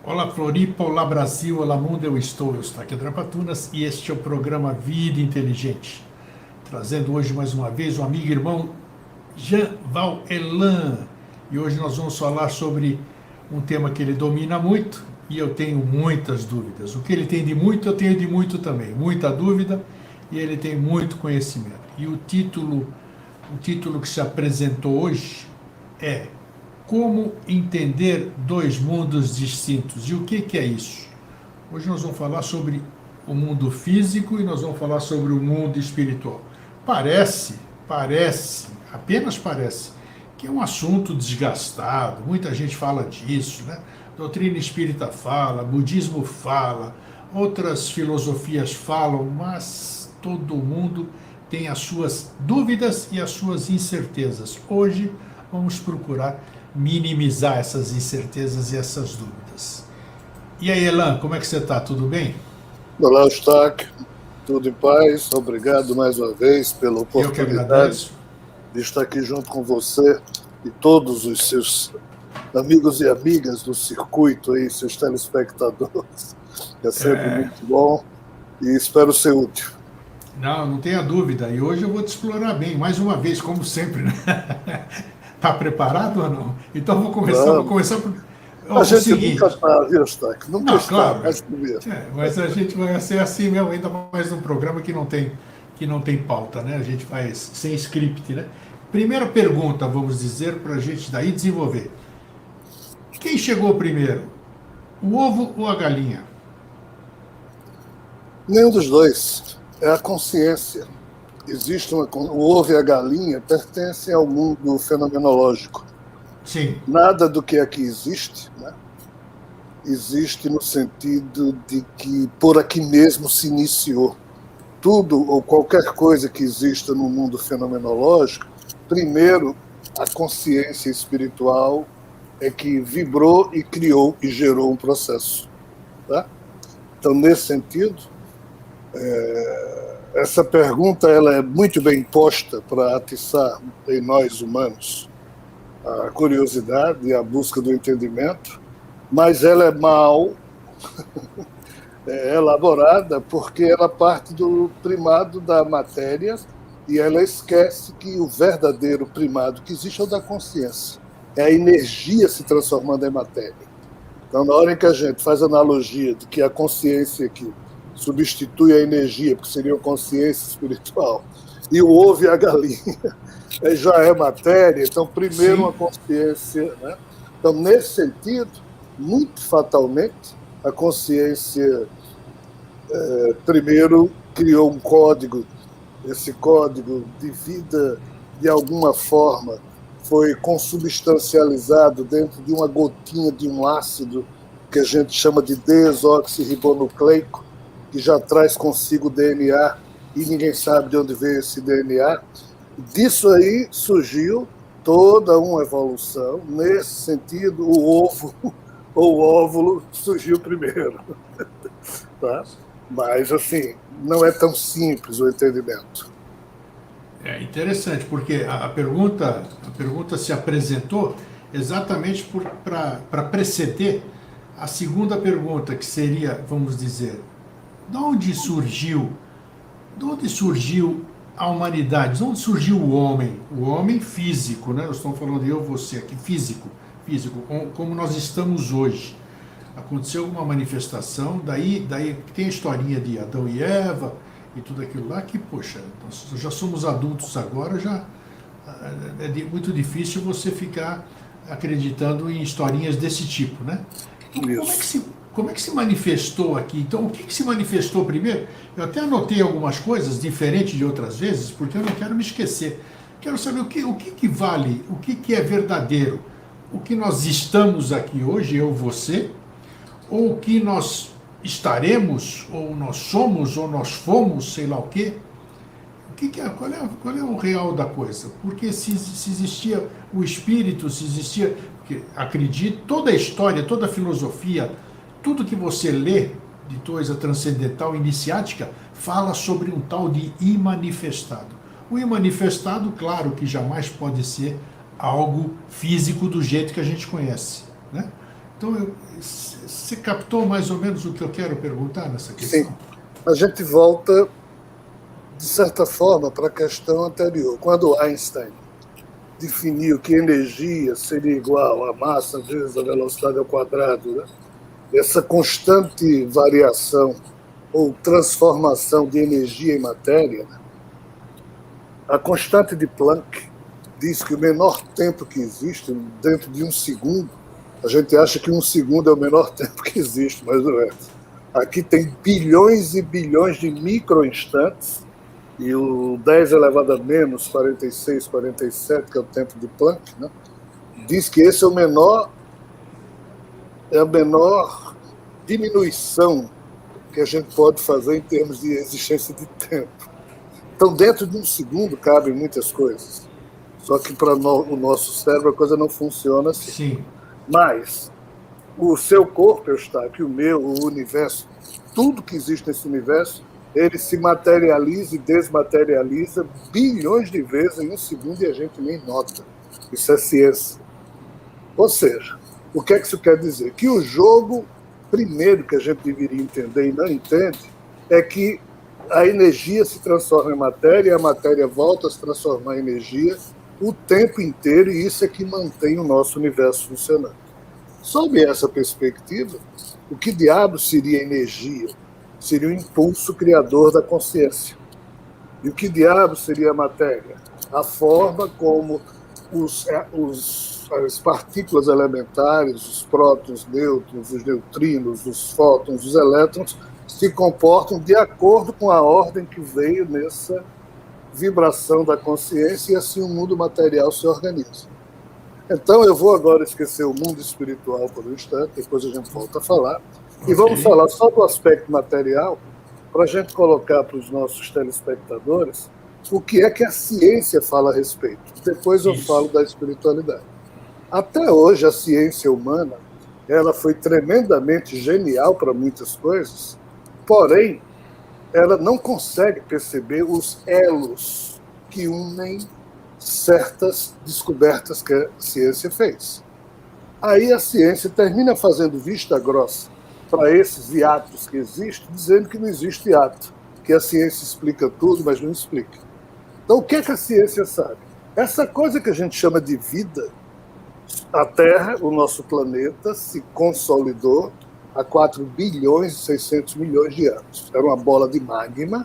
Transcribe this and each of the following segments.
Olá Floripa, olá Brasil, olá mundo, eu estou aqui André Patunas e este é o programa Vida Inteligente, trazendo hoje mais uma vez um amigo e irmão Jean Val Elan. E hoje nós vamos falar sobre um tema que ele domina muito e eu tenho muitas dúvidas. O que ele tem de muito, eu tenho de muito também, muita dúvida, e ele tem muito conhecimento. E o título que se apresentou hoje é Como entender dois mundos distintos. E o que é isso? Hoje nós vamos falar sobre o mundo físico e nós vamos falar sobre o mundo espiritual. Parece, apenas parece, que é um assunto desgastado, muita gente fala disso, né? Doutrina espírita fala, budismo fala, outras filosofias falam, mas todo mundo tem as suas dúvidas e as suas incertezas. Hoje vamos procurar minimizar essas incertezas e essas dúvidas. E aí, Elan, como é que você está? Tudo bem? Olá, Eustáquio. Tudo em paz. Obrigado mais uma vez pela oportunidade de estar aqui junto com você e todos os seus amigos e amigas do circuito aí, seus telespectadores. É sempre muito bom e espero ser útil. Não tenha dúvida. E hoje eu vou te explorar bem, mais uma vez, como sempre, né? Tá preparado ou não? Então vou começar por... A gente nunca está, viu, Eustáquio? Nunca está, claro, mas a gente vai ser assim mesmo, ainda mais num programa que não tem pauta, né? A gente vai sem script, né? Primeira pergunta, vamos dizer, para a gente daí desenvolver. Quem chegou primeiro? O ovo ou a galinha? Nenhum dos dois. É a consciência. O ovo e a galinha pertencem ao mundo fenomenológico. Sim. Nada do que aqui existe, né, existe no sentido de que por aqui mesmo se iniciou. Tudo ou qualquer coisa que exista no mundo fenomenológico, primeiro a consciência espiritual é que vibrou e criou e gerou um processo. Tá? Então, nesse sentido, essa pergunta ela é muito bem posta para atiçar em nós humanos a curiosidade e a busca do entendimento, mas ela é mal elaborada porque ela parte do primado da matéria e ela esquece que o verdadeiro primado que existe é o da consciência. É a energia se transformando em matéria. Então, na hora em que a gente faz a analogia de que a consciência aqui substitui a energia, porque seria a consciência espiritual, e o ovo e a galinha já é matéria, então primeiro uma consciência, né? Então, nesse sentido, muito fatalmente, a consciência primeiro criou um código, esse código de vida, de alguma forma, foi consubstancializado dentro de uma gotinha de um ácido que a gente chama de desoxirribonucleico, que já traz consigo DNA e ninguém sabe de onde veio esse DNA. Disso aí surgiu toda uma evolução. Nesse sentido, o ovo ou o óvulo surgiu primeiro. Tá? Mas, assim, não é tão simples o entendimento. É interessante, porque a pergunta se apresentou exatamente para preceder a segunda pergunta, que seria, vamos dizer, de onde surgiu a humanidade? De onde surgiu o homem físico, né? Nós estamos falando de eu, você aqui, físico, como nós estamos hoje. Aconteceu alguma manifestação, daí tem a historinha de Adão e Eva e tudo aquilo lá, que, poxa, nós já somos adultos agora, já é muito difícil você ficar acreditando em historinhas desse tipo, né? Então, como é que se manifestou aqui? Então, o que se manifestou primeiro? Eu até anotei algumas coisas, diferentes de outras vezes, porque eu não quero me esquecer. Quero saber o que vale, o que é verdadeiro. O que nós estamos aqui hoje, eu, você, ou o que nós estaremos, ou nós somos, ou nós fomos, sei lá o quê. Qual é o real da coisa? Porque se existia o espírito, se existia... Porque, acredito, toda a história, toda a filosofia, tudo que você lê de coisa transcendental iniciática fala sobre um tal de imanifestado. O imanifestado, claro que jamais pode ser algo físico do jeito que a gente conhece, né? Então, você captou mais ou menos o que eu quero perguntar nessa questão? Sim. A gente volta, de certa forma, para a questão anterior. Quando Einstein definiu que energia seria igual a massa vezes a velocidade ao quadrado, né? Essa constante variação ou transformação de energia em matéria, né? A constante de Planck diz que o menor tempo que existe, dentro de um segundo, a gente acha que um segundo é o menor tempo que existe, mas não é. Aqui tem bilhões e bilhões de microinstantes, e o 10 elevado a menos 46, 47, que é o tempo de Planck, né, diz que esse é a menor diminuição que a gente pode fazer em termos de existência de tempo. Então, dentro de um segundo cabem muitas coisas. Só que para o nosso cérebro a coisa não funciona assim. Sim. Mas o seu corpo, Eustáquio, o meu, o universo, tudo que existe nesse universo, ele se materializa e desmaterializa bilhões de vezes em um segundo e a gente nem nota. Isso é ciência. Ou seja, o que é que isso quer dizer? Que o jogo, primeiro que a gente deveria entender e não entende, é que a energia se transforma em matéria e a matéria volta a se transformar em energia o tempo inteiro, e isso é que mantém o nosso universo funcionando. Sob essa perspectiva, o que diabo seria energia? Seria o impulso criador da consciência. E o que diabo seria a matéria? A forma como as partículas elementares, os prótons, nêutrons, os neutrinos, os fótons, os elétrons, se comportam de acordo com a ordem que veio nessa vibração da consciência, e assim o mundo material se organiza. Então eu vou agora esquecer o mundo espiritual por um instante, depois a gente volta a falar, e vamos falar só do aspecto material, para a gente colocar para os nossos telespectadores o que é que a ciência fala a respeito. Depois eu falo da espiritualidade. Até hoje a ciência humana ela foi tremendamente genial para muitas coisas, porém ela não consegue perceber os elos que unem certas descobertas que a ciência fez. Aí a ciência termina fazendo vista grossa para esses hiatos que existem, dizendo que não existe hiato, que a ciência explica tudo, mas não explica. Então, o que é que a ciência sabe? Essa coisa que a gente chama de vida, a Terra, o nosso planeta, se consolidou há 4 bilhões e 600 milhões de anos. Era uma bola de magma,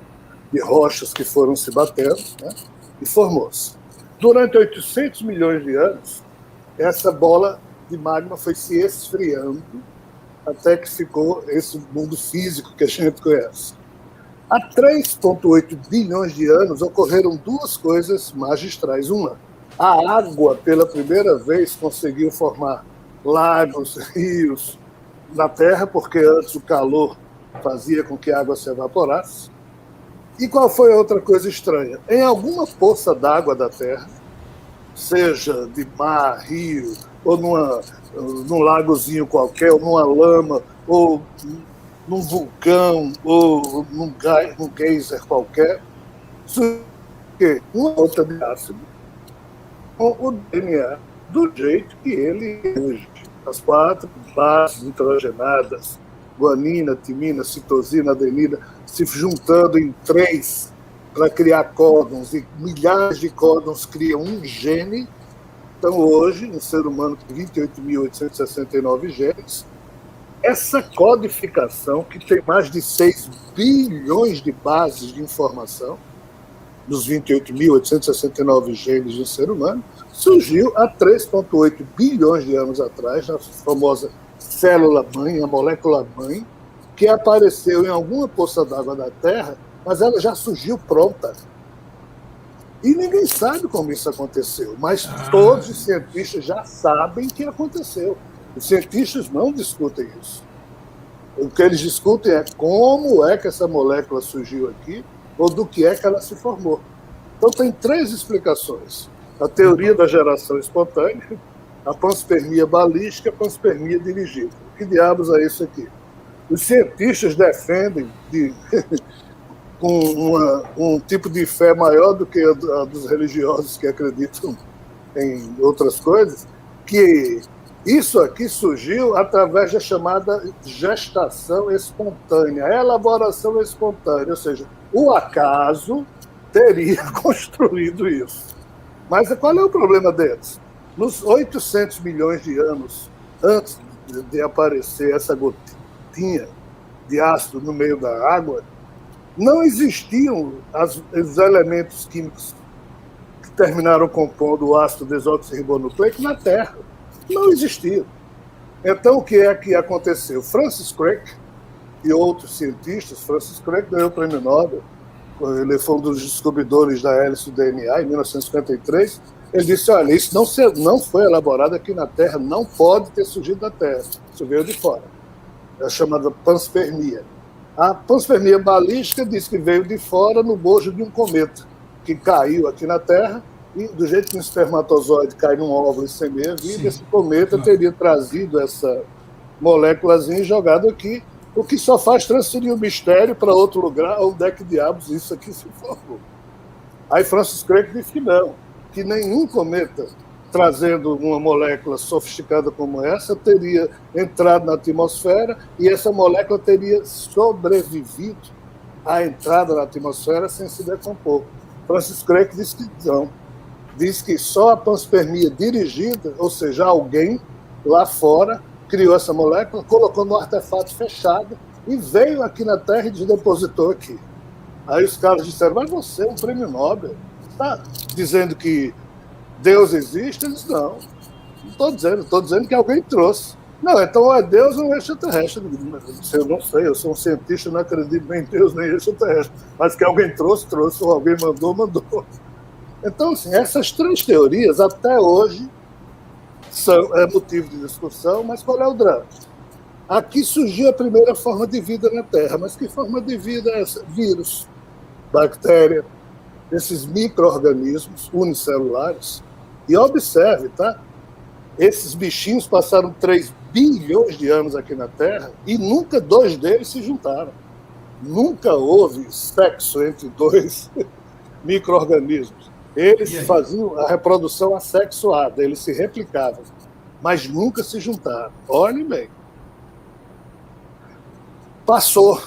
de rochas que foram se batendo, né, e formou-se. Durante 800 milhões de anos, essa bola de magma foi se esfriando até que ficou esse mundo físico que a gente conhece. Há 3,8 bilhões de anos ocorreram duas coisas magistrais. Uma, a água, pela primeira vez, conseguiu formar lagos, rios na Terra, porque antes o calor fazia com que a água se evaporasse. E qual foi a outra coisa estranha? Em alguma poça d'água da Terra, seja de mar, rio, ou num lagozinho qualquer, ou numa lama, ou num vulcão, ou num geyser qualquer, uma gota de ácido com o DNA do jeito que ele é hoje. As 4 bases nitrogenadas, guanina, timina, citosina, adenina, se juntando em 3 para criar códons, e milhares de códons criam um gene. Então, hoje, um ser humano tem 28.869 genes. Essa codificação, que tem mais de 6 bilhões de bases de informação, dos 28.869 genes de um ser humano, surgiu há 3,8 bilhões de anos atrás, na famosa célula-mãe, a molécula-mãe, que apareceu em alguma poça d'água da Terra, mas ela já surgiu pronta. E ninguém sabe como isso aconteceu, mas todos os cientistas já sabem que aconteceu. Os cientistas não discutem isso. O que eles discutem é como é que essa molécula surgiu aqui, ou do que é que ela se formou. Então tem 3 explicações. A teoria da geração espontânea, a panspermia balística e a panspermia dirigida. Que diabos é isso aqui? Os cientistas defendem, com um tipo de fé maior do que a dos religiosos que acreditam em outras coisas, que Isso aqui surgiu através da chamada gestação espontânea, elaboração espontânea, ou seja, o acaso teria construído isso. Mas qual é o problema deles? Nos 800 milhões de anos antes de aparecer essa gotinha de ácido no meio da água, não existiam os elementos químicos que terminaram compondo o ácido desoxirribonucleico na Terra. Não existiam. Então, o que é que aconteceu? Francis Crick e outros cientistas, Francis Crick ganhou o prêmio Nobel, ele foi um dos descobridores da hélice do DNA em 1953, ele disse, olha, isso não foi elaborado aqui na Terra, não pode ter surgido da Terra, isso veio de fora. É chamada panspermia. A panspermia balística diz que veio de fora no bojo de um cometa, que caiu aqui na Terra, e do jeito que um espermatozoide cai num óvulo e semeia a vida, esse cometa teria trazido essa moléculazinha e jogado aqui, o que só faz transferir o mistério para outro lugar, onde é que diabos isso aqui se formou. Aí Francis Crick disse que não, que nenhum cometa trazendo uma molécula sofisticada como essa teria entrado na atmosfera e essa molécula teria sobrevivido à entrada na atmosfera sem se decompor. Francis Crick disse que não. Diz que só a panspermia dirigida, ou seja, alguém lá fora criou essa molécula, colocou no artefato fechado e veio aqui na Terra e depositou aqui. Aí os caras disseram, mas você é um prêmio Nobel, está dizendo que Deus existe? Eles não estou dizendo que alguém trouxe. Não, então ou é Deus ou é extraterrestre. Eu não sei, eu sou um cientista, não acredito nem em Deus nem em extraterrestre. Mas que alguém trouxe, ou alguém mandou. Então, assim, essas três teorias, até hoje, é motivo de discussão, mas qual é o drama? Aqui surgiu a primeira forma de vida na Terra, mas que forma de vida é essa? Vírus, bactéria, esses micro-organismos unicelulares. E observe, tá? Esses bichinhos passaram 3 bilhões de anos aqui na Terra e nunca 2 deles se juntaram. Nunca houve sexo entre 2 micro-organismos. Eles faziam a reprodução assexuada, eles se replicavam, mas nunca se juntaram. Olhem bem. Passou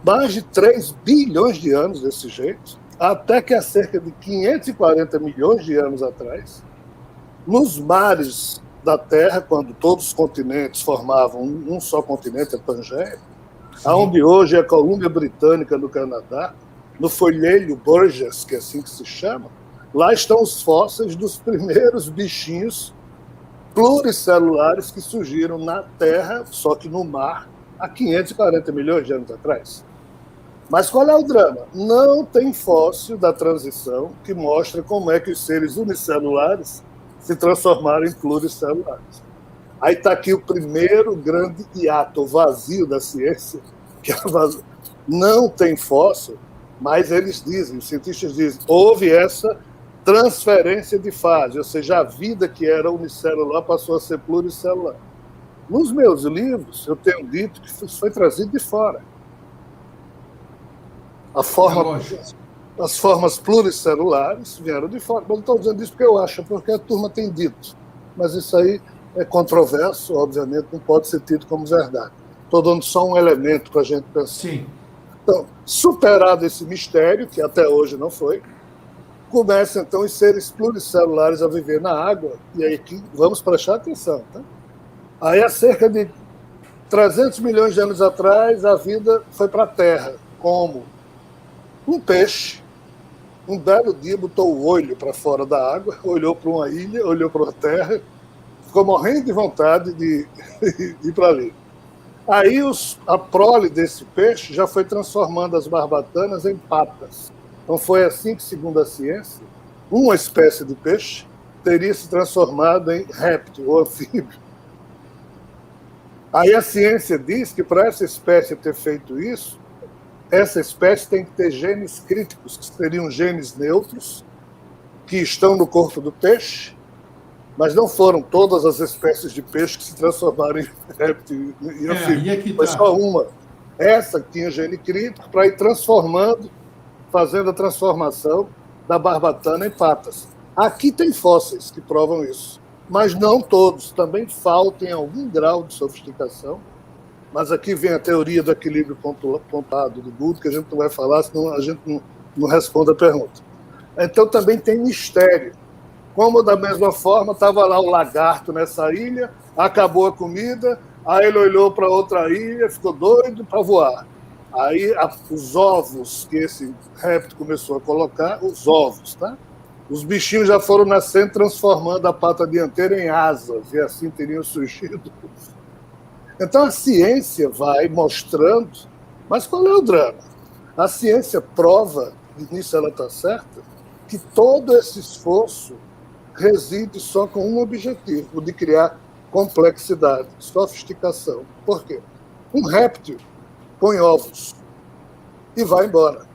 mais de 3 bilhões de anos desse jeito, até que há cerca de 540 milhões de anos atrás, nos mares da Terra, quando todos os continentes formavam um só continente, a Pangeia, onde hoje é a Colômbia Britânica, no Canadá, no folhelho Burgess, que é assim que se chama, lá estão os fósseis dos primeiros bichinhos pluricelulares que surgiram na Terra, só que no mar, há 540 milhões de anos atrás. Mas qual é o drama? Não tem fóssil da transição que mostra como é que os seres unicelulares se transformaram em pluricelulares. Aí está aqui o primeiro grande hiato, vazio da ciência, que não tem fóssil, mas eles dizem, os cientistas dizem, houve essa transferência de fase, ou seja, a vida que era unicelular passou a ser pluricelular. Nos meus livros, eu tenho dito que isso foi trazido de fora. As formas pluricelulares vieram de fora. Mas não estou dizendo isso porque eu acho, porque a turma tem dito. Mas isso aí é controverso, obviamente, não pode ser tido como verdade. Estou dando só um elemento para a gente pensar. Sim. Então, superado esse mistério, que até hoje não foi, começam, então, os seres pluricelulares a viver na água, e aí aqui vamos prestar atenção. Tá? Aí, há cerca de 300 milhões de anos atrás, a vida foi para a Terra, como um peixe, um belo dia botou o olho para fora da água, olhou para uma ilha, olhou para a terra, ficou morrendo de vontade de ir para ali. Aí a prole desse peixe já foi transformando as barbatanas em patas. Então foi assim que, segundo a ciência, uma espécie de peixe teria se transformado em réptil ou anfíbio. Aí a ciência diz que para essa espécie ter feito isso, essa espécie tem que ter genes críticos, que seriam genes neutros, que estão no corpo do peixe, mas não foram todas as espécies de peixe que se transformaram em réptil e anfíbio. Foi só uma. Essa que tinha gene crítico para ir transformando, fazendo a transformação da barbatana em patas. Aqui tem fósseis que provam isso. mas não todos. Também faltam em algum grau de sofisticação. Mas aqui vem a teoria do equilíbrio pontuado do Guto, que a gente não vai falar, senão a gente não responde a pergunta. Então também tem mistério. Como da mesma forma estava lá o lagarto nessa ilha, acabou a comida, aí ele olhou para outra ilha, ficou doido para voar. Aí os ovos que esse réptil começou a colocar, os ovos, tá? Os bichinhos já foram nascendo, transformando a pata dianteira em asas, e assim teriam surgido. Então a ciência vai mostrando, mas qual é o drama? A ciência prova, e nisso ela está certa, que todo esse esforço reside só com um objetivo, o de criar complexidade, sofisticação. Por quê? Um réptil põe ovos e vai embora.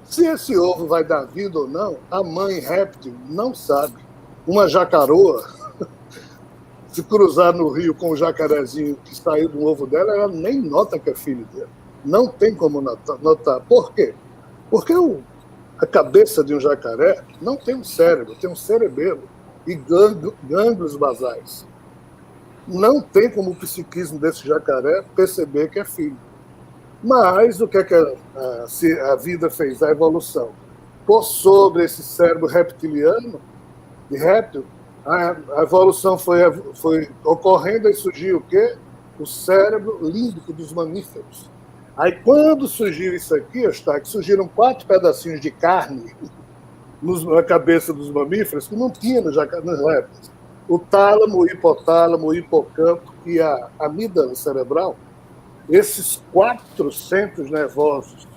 Se esse ovo vai dar vida ou não, a mãe réptil não sabe. Uma jacaroa, se cruzar no rio com o jacarezinho que saiu do ovo dela, ela nem nota que é filho dela. Não tem como notar. Por quê? Porque a cabeça de um jacaré não tem um cérebro, tem um cerebelo e gânglios basais. Não tem como o psiquismo desse jacaré perceber que é filho. Mas o que é que a vida fez, a evolução? Por sobre esse cérebro reptiliano, de réptil, a evolução foi ocorrendo e surgiu o quê? O cérebro límbico dos mamíferos. Aí, quando surgiu isso aqui, Eustáquio, surgiram 4 pedacinhos de carne na cabeça dos mamíferos que não tinha nos répteis. O tálamo, o hipotálamo, o hipocampo e a amígdala cerebral. Esses 4 centros nervosos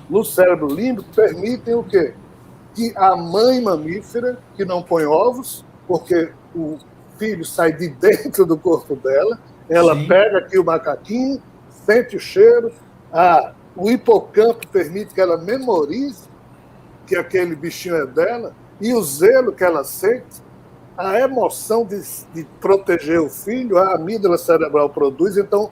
no cérebro límbico permitem o quê? Que a mãe mamífera, que não põe ovos, porque o filho sai de dentro do corpo dela, ela Sim. pega aqui o macaquinho, sente o cheiro, o hipocampo permite que ela memorize que aquele bichinho é dela, e o zelo que ela sente, a emoção de proteger o filho, a amígdala cerebral produz. Então,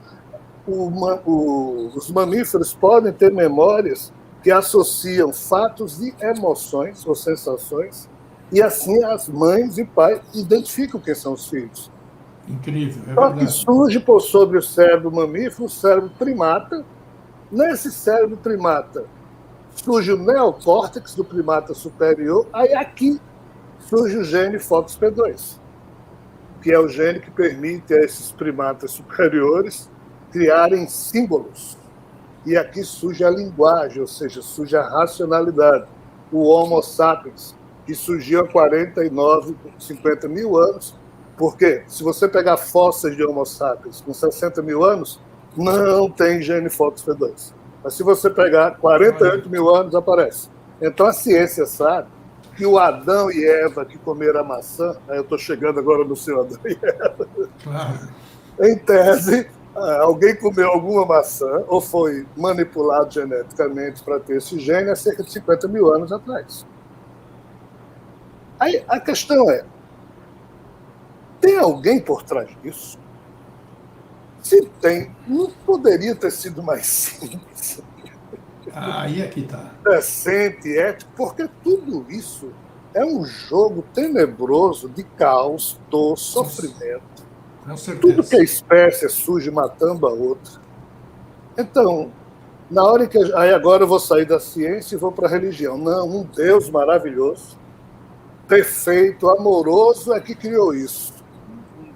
os mamíferos podem ter memórias que associam fatos e emoções ou sensações, e assim as mães e pais identificam quem são os filhos. Incrível, é Só verdade. que surge por sobre o cérebro mamífero, o cérebro primata. Nesse cérebro primata surge o neocórtex do primata superior, aí aqui surge o gene FOXP2, que é o gene que permite a esses primatas superiores criarem símbolos. E aqui surge a linguagem, ou seja, surge a racionalidade. O Homo sapiens, que surgiu há 49, 50 mil anos, porque se você pegar fósseis de Homo sapiens com 60 mil anos, não tem gene FOXP2. Mas se você pegar 48 mil anos, aparece. Então a ciência sabe que o Adão e Eva que comeram a maçã, eu estou chegando agora no seu Adão e Eva, em tese, alguém comeu alguma maçã ou foi manipulado geneticamente para ter esse gene há cerca de 50 mil anos atrás. Aí a questão é, tem alguém por trás disso? Se tem, não poderia ter sido mais simples. Aí é que está. Decente, ético, porque tudo isso é um jogo tenebroso de caos, dor, sofrimento. Com certeza. Tudo que a espécie surge matando a outra. Então, na hora que... Aí agora eu vou sair da ciência e vou para a religião. Não, um Deus maravilhoso, perfeito, amoroso é que criou isso.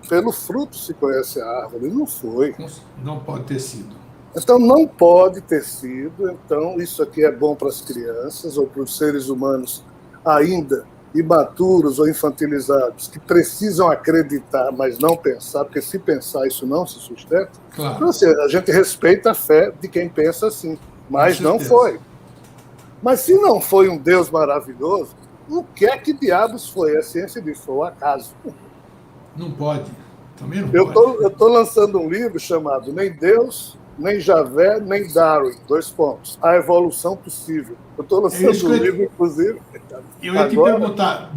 Pelo fruto se conhece a árvore. Não foi. Não pode ter sido. Então, não pode ter sido. Então, isso aqui é bom para as crianças ou para os seres humanos ainda imaturos ou infantilizados, que precisam acreditar, mas não pensar, porque se pensar isso não se sustenta. Claro. Então, assim, a gente respeita a fé de quem pensa assim, mas não foi. Mas se não foi um Deus maravilhoso, o que é que diabos foi? A ciência diz, foi o acaso. Não pode. Também não pode. Eu estou lançando um livro chamado Nem Deus, Nem Javé, Nem Darwin, : A Evolução Possível. Eu estou lançando um livro, inclusive. Eu ia te perguntar,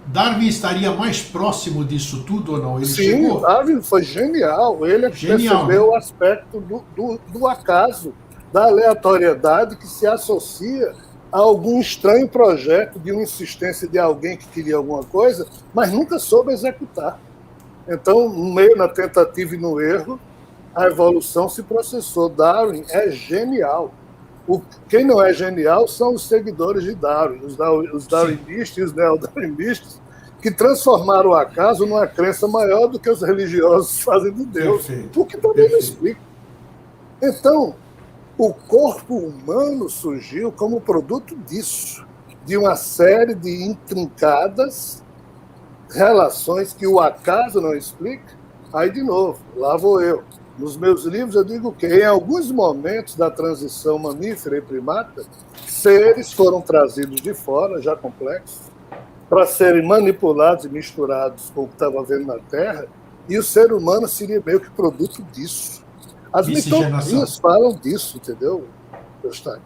Darwin estaria mais próximo disso tudo ou não? Ele Sim, chegou... Darwin foi genial. Ele percebeu o aspecto do acaso, da aleatoriedade que se associa algum estranho projeto de uma insistência de alguém que queria alguma coisa, mas nunca soube executar. Então, no meio na tentativa e no erro, a evolução se processou. Darwin é genial. Quem não é genial são os seguidores de Darwin, os darwinistas e os neodarwinistas, que transformaram o acaso numa crença maior do que os religiosos fazem de Deus, o que também não explica. Então, o corpo humano surgiu como produto disso, de uma série de intrincadas relações que o acaso não explica. Aí, de novo, lá vou eu. Nos meus livros eu digo que, em alguns momentos da transição mamífera e primata, seres foram trazidos de fora, já complexos, para serem manipulados e misturados com o que estava vendo na Terra, e o ser humano seria meio que produto disso. As mitologias falam disso, entendeu, Eustáquio?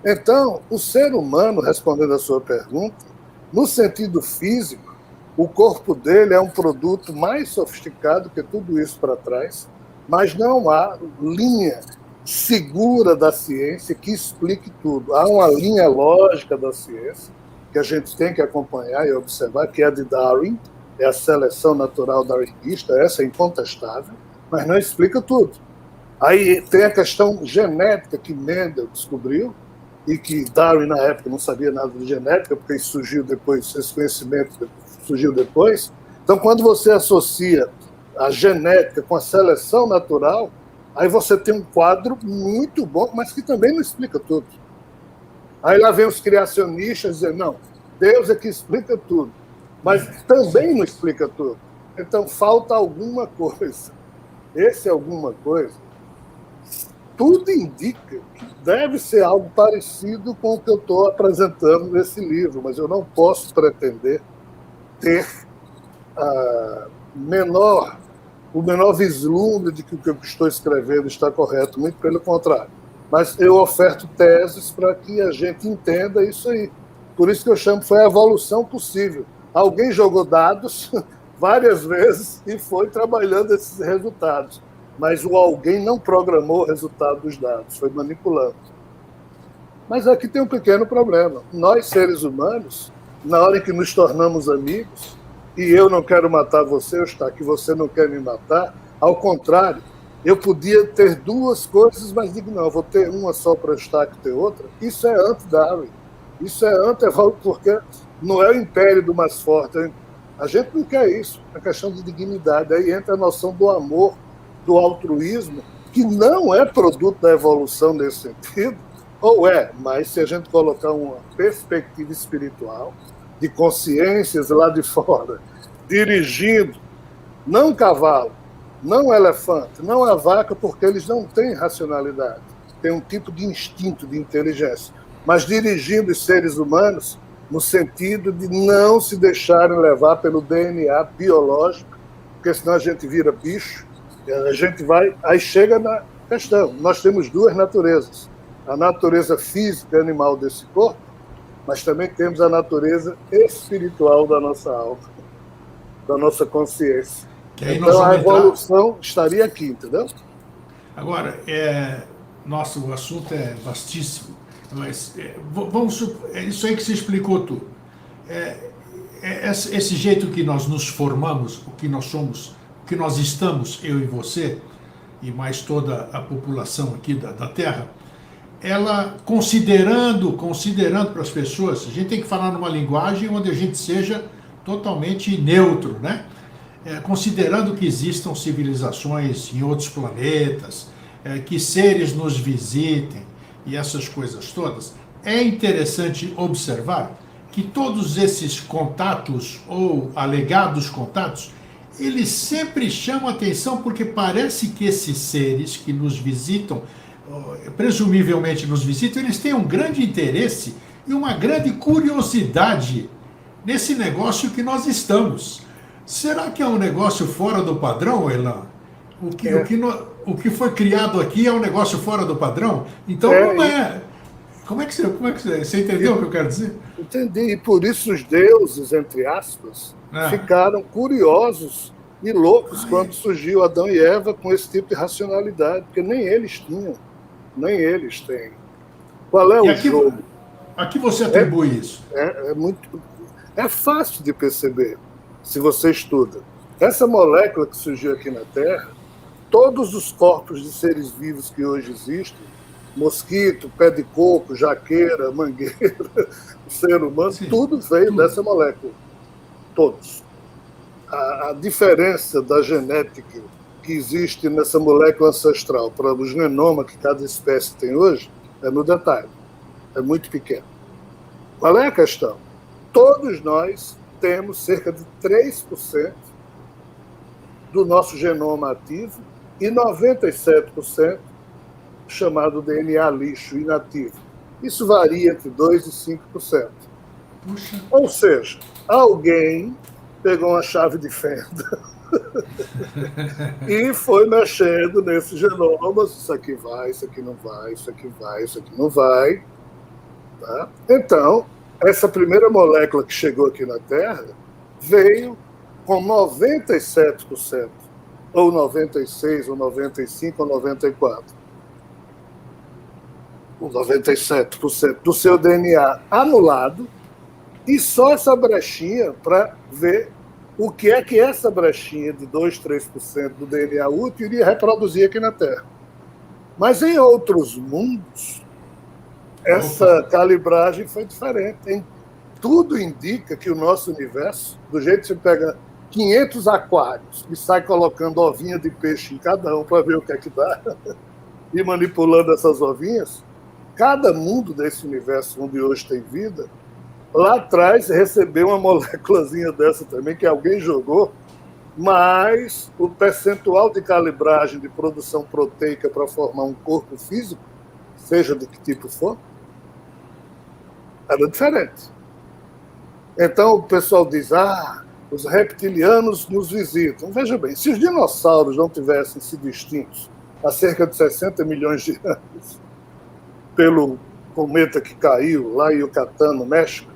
Então, o ser humano, respondendo a sua pergunta, no sentido físico, o corpo dele é um produto mais sofisticado que tudo isso para trás, mas não há linha segura da ciência que explique tudo. Há uma linha lógica da ciência que a gente tem que acompanhar e observar, que é a de Darwin, é a seleção natural darwinista, essa é incontestável, mas não explica tudo. Aí tem a questão genética que Mendel descobriu, e que Darwin, na época, não sabia nada de genética, porque isso surgiu depois, esse conhecimento surgiu depois. Então, quando você associa a genética com a seleção natural, aí você tem um quadro muito bom, mas que também não explica tudo. Aí lá vem os criacionistas dizendo, não, Deus é que explica tudo, mas também não explica tudo. Então, falta alguma coisa. Esse alguma coisa, tudo indica que deve ser algo parecido com o que eu estou apresentando nesse livro, mas eu não posso pretender ter o menor vislumbre de que o que eu estou escrevendo está correto, muito pelo contrário. Mas eu oferto teses para que a gente entenda isso aí. Por isso que eu chamo, foi a evolução possível. Alguém jogou dados várias vezes e foi trabalhando esses resultados. Mas o alguém não programou o resultado dos dados, foi manipulando. Mas aqui tem um pequeno problema. Nós, seres humanos, na hora em que nos tornamos amigos, e eu não quero matar você, Eustáquio, que você não quer me matar, ao contrário, eu podia ter duas coisas, mas digo, não, eu vou ter uma só para o Eustáquio ter outra. Isso é anti-Darwin. Isso é anti-evolução, porque não é o império do mais forte. A gente não quer isso, é questão de dignidade. Aí entra a noção do amor, do altruísmo, que não é produto da evolução nesse sentido, ou é, mas se a gente colocar uma perspectiva espiritual, de consciências lá de fora, dirigindo, não cavalo, não elefante, não a vaca, porque eles não têm racionalidade, tem um tipo de instinto, de inteligência, mas dirigindo os seres humanos no sentido de não se deixarem levar pelo DNA biológico, porque senão a gente vira bicho, a gente vai... Aí chega na questão, nós temos duas naturezas, a natureza física animal desse corpo, mas também temos a natureza espiritual da nossa alma, da nossa consciência. Então a evolução estaria aqui, entendeu? Agora, nossa, o assunto é vastíssimo, mas é isso aí que você explicou tudo. Esse jeito que nós nos formamos, o que nós somos, o que nós estamos, eu e você, e mais toda a população aqui da Terra, ela, considerando para as pessoas, a gente tem que falar numa linguagem onde a gente seja totalmente neutro, né? Considerando que existam civilizações em outros planetas, que seres nos visitem e essas coisas todas, é interessante observar que todos esses contatos ou alegados contatos, eles sempre chamam atenção porque parece que esses seres que nos visitam, presumivelmente nos visitam, eles têm um grande interesse e uma grande curiosidade nesse negócio que nós estamos. Será que é um negócio fora do padrão, Elan? O que foi criado aqui é um negócio fora do padrão? Então não é. Como é que você entendeu o que eu quero dizer? Entendi, e por isso os deuses, entre aspas, ficaram curiosos e loucos quando surgiu Adão e Eva com esse tipo de racionalidade, porque nem eles tinham, nem eles têm. Qual é o jogo? A que você atribui isso? É fácil de perceber, se você estuda. Essa molécula que surgiu aqui na Terra, todos os corpos de seres vivos que hoje existem, mosquito, pé de coco, jaqueira, mangueira, ser humano, sim, tudo veio dessa molécula. Todos. A diferença da genética que existe nessa molécula ancestral para o genoma que cada espécie tem hoje é no detalhe. É muito pequeno. Qual é a questão? Todos nós temos cerca de 3% do nosso genoma ativo e 97% chamado DNA lixo, inativo. Isso varia entre 2% e 5%. Puxa. Ou seja, alguém pegou uma chave de fenda e foi mexendo nesses genomas. Isso aqui vai, isso aqui não vai, isso aqui vai, isso aqui não vai. Tá? Então, essa primeira molécula que chegou aqui na Terra veio com 97%, ou 96%, ou 95%, ou 94%. Com 97% do seu DNA anulado, e só essa brechinha para ver o que é que essa brechinha de 2%, 3% do DNA útil iria reproduzir aqui na Terra. Mas em outros mundos, essa calibragem foi diferente. Tudo indica que o nosso universo, do jeito que você pega 500 aquários e sai colocando ovinha de peixe em cada um para ver o que é que dá, e manipulando essas ovinhas, cada mundo desse universo onde hoje tem vida, lá atrás recebeu uma moléculazinha dessa também, que alguém jogou, mas o percentual de calibragem de produção proteica para formar um corpo físico, seja de que tipo for, era diferente. Então o pessoal diz, os reptilianos nos visitam. Veja bem, se os dinossauros não tivessem sido extintos há cerca de 60 milhões de anos, pelo cometa que caiu lá em Yucatán, no México,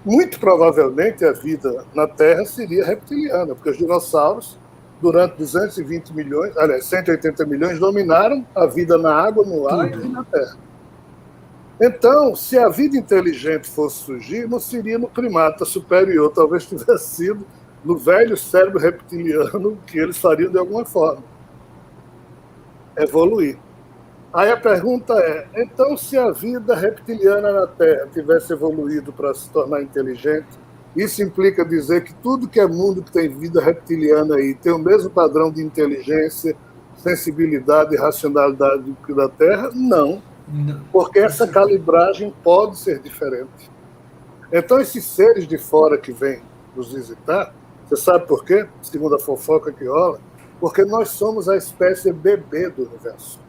muito provavelmente a vida na Terra seria reptiliana, porque os dinossauros, durante 220 milhões, aliás, 180 milhões, dominaram a vida na água, no ar e na Terra. Então, se a vida inteligente fosse surgir, não seria no primata superior, talvez tivesse sido no velho cérebro reptiliano que eles fariam de alguma forma. Evoluir. Aí a pergunta é, então se a vida reptiliana na Terra tivesse evoluído para se tornar inteligente, isso implica dizer que tudo que é mundo que tem vida reptiliana aí tem o mesmo padrão de inteligência, sensibilidade e racionalidade do que da Terra? Não, porque essa calibragem pode ser diferente. Então esses seres de fora que vêm nos visitar, você sabe por quê? Segundo a fofoca que rola, porque nós somos a espécie bebê do universo.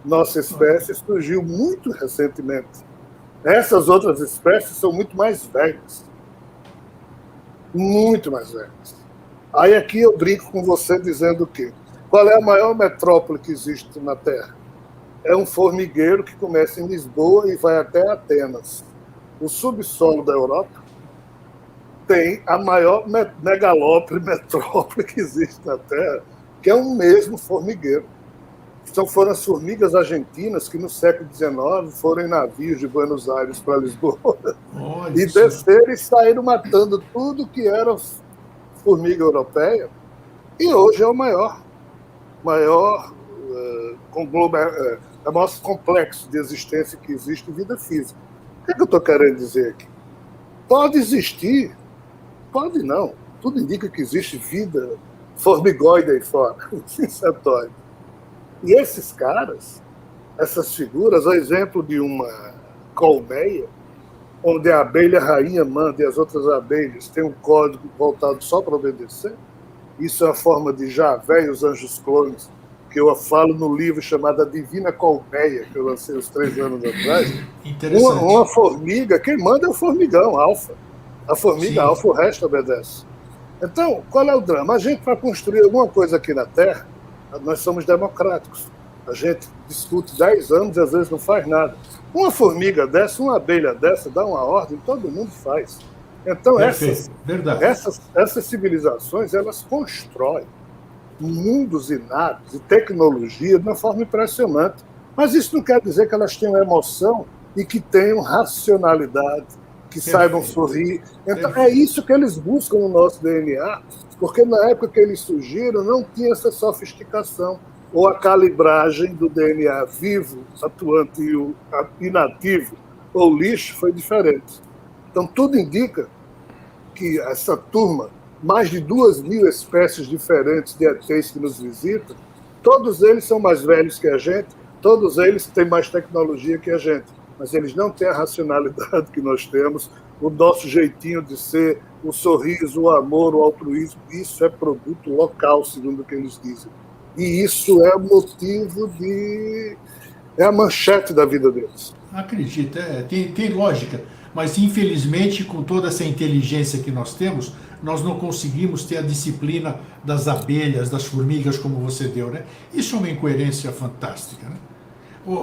Nossa espécie surgiu muito recentemente. Essas outras espécies são muito mais velhas. Muito mais velhas. Aí aqui eu brinco com você dizendo o quê? Qual é a maior metrópole que existe na Terra? É um formigueiro que começa em Lisboa e vai até Atenas. O subsolo da Europa tem a maior megalópole, metrópole que existe na Terra, que é um mesmo formigueiro. Então foram as formigas argentinas que no século XIX foram em navios de Buenos Aires para Lisboa e desceram e saíram matando tudo que era formiga europeia, e hoje é o maior complexo de existência que existe em vida física. O que é que eu estou querendo dizer aqui? Pode existir, pode não, tudo indica que existe vida formigóide aí fora, insetóide. E esses caras, essas figuras, a exemplo de uma colmeia, onde a abelha rainha manda e as outras abelhas têm um código voltado só para obedecer, isso é a forma de Javé e os Anjos Clones, que eu falo no livro chamado A Divina Colmeia, que eu lancei uns 3 anos atrás. Uma formiga, quem manda é o formigão, alfa. A formiga alfa, o resto obedece. Então, qual é o drama? A gente, para construir alguma coisa aqui na Terra, nós somos democráticos. A gente discute 10 anos e às vezes não faz nada. Uma formiga dessa, uma abelha dessa, dá uma ordem, todo mundo faz. Então, essas civilizações, elas constroem mundos e naves e tecnologia de uma forma impressionante. Mas isso não quer dizer que elas tenham emoção e que tenham racionalidade, que saibam sorrir. Então, é isso que eles buscam no nosso DNA, porque na época que eles surgiram não tinha essa sofisticação ou a calibragem do DNA vivo, atuante e o inativo, ou lixo, foi diferente. Então, tudo indica que essa turma, mais de 2.000 espécies diferentes de ETs que nos visitam, todos eles são mais velhos que a gente, todos eles têm mais tecnologia que a gente, mas eles não têm a racionalidade que nós temos, o nosso jeitinho de ser, o sorriso, o amor, o altruísmo. Isso é produto local, segundo o que eles dizem. E isso é motivo de... é a manchete da vida deles. Acredita, tem lógica, mas infelizmente, com toda essa inteligência que nós temos, nós não conseguimos ter a disciplina das abelhas, das formigas, como você deu, né? Isso é uma incoerência fantástica, né?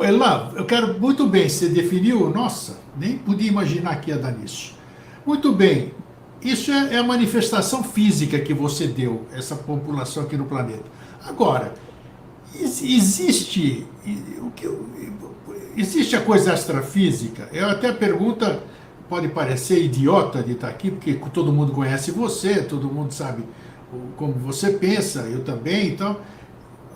Elá, eu quero, muito bem, você definiu, nossa, nem podia imaginar que ia dar nisso. Muito bem, isso é a manifestação física que você deu, essa população aqui no planeta. Agora, existe a coisa extrafísica? Eu até a pergunta pode parecer idiota de estar aqui, porque todo mundo conhece você, todo mundo sabe como você pensa, eu também, então...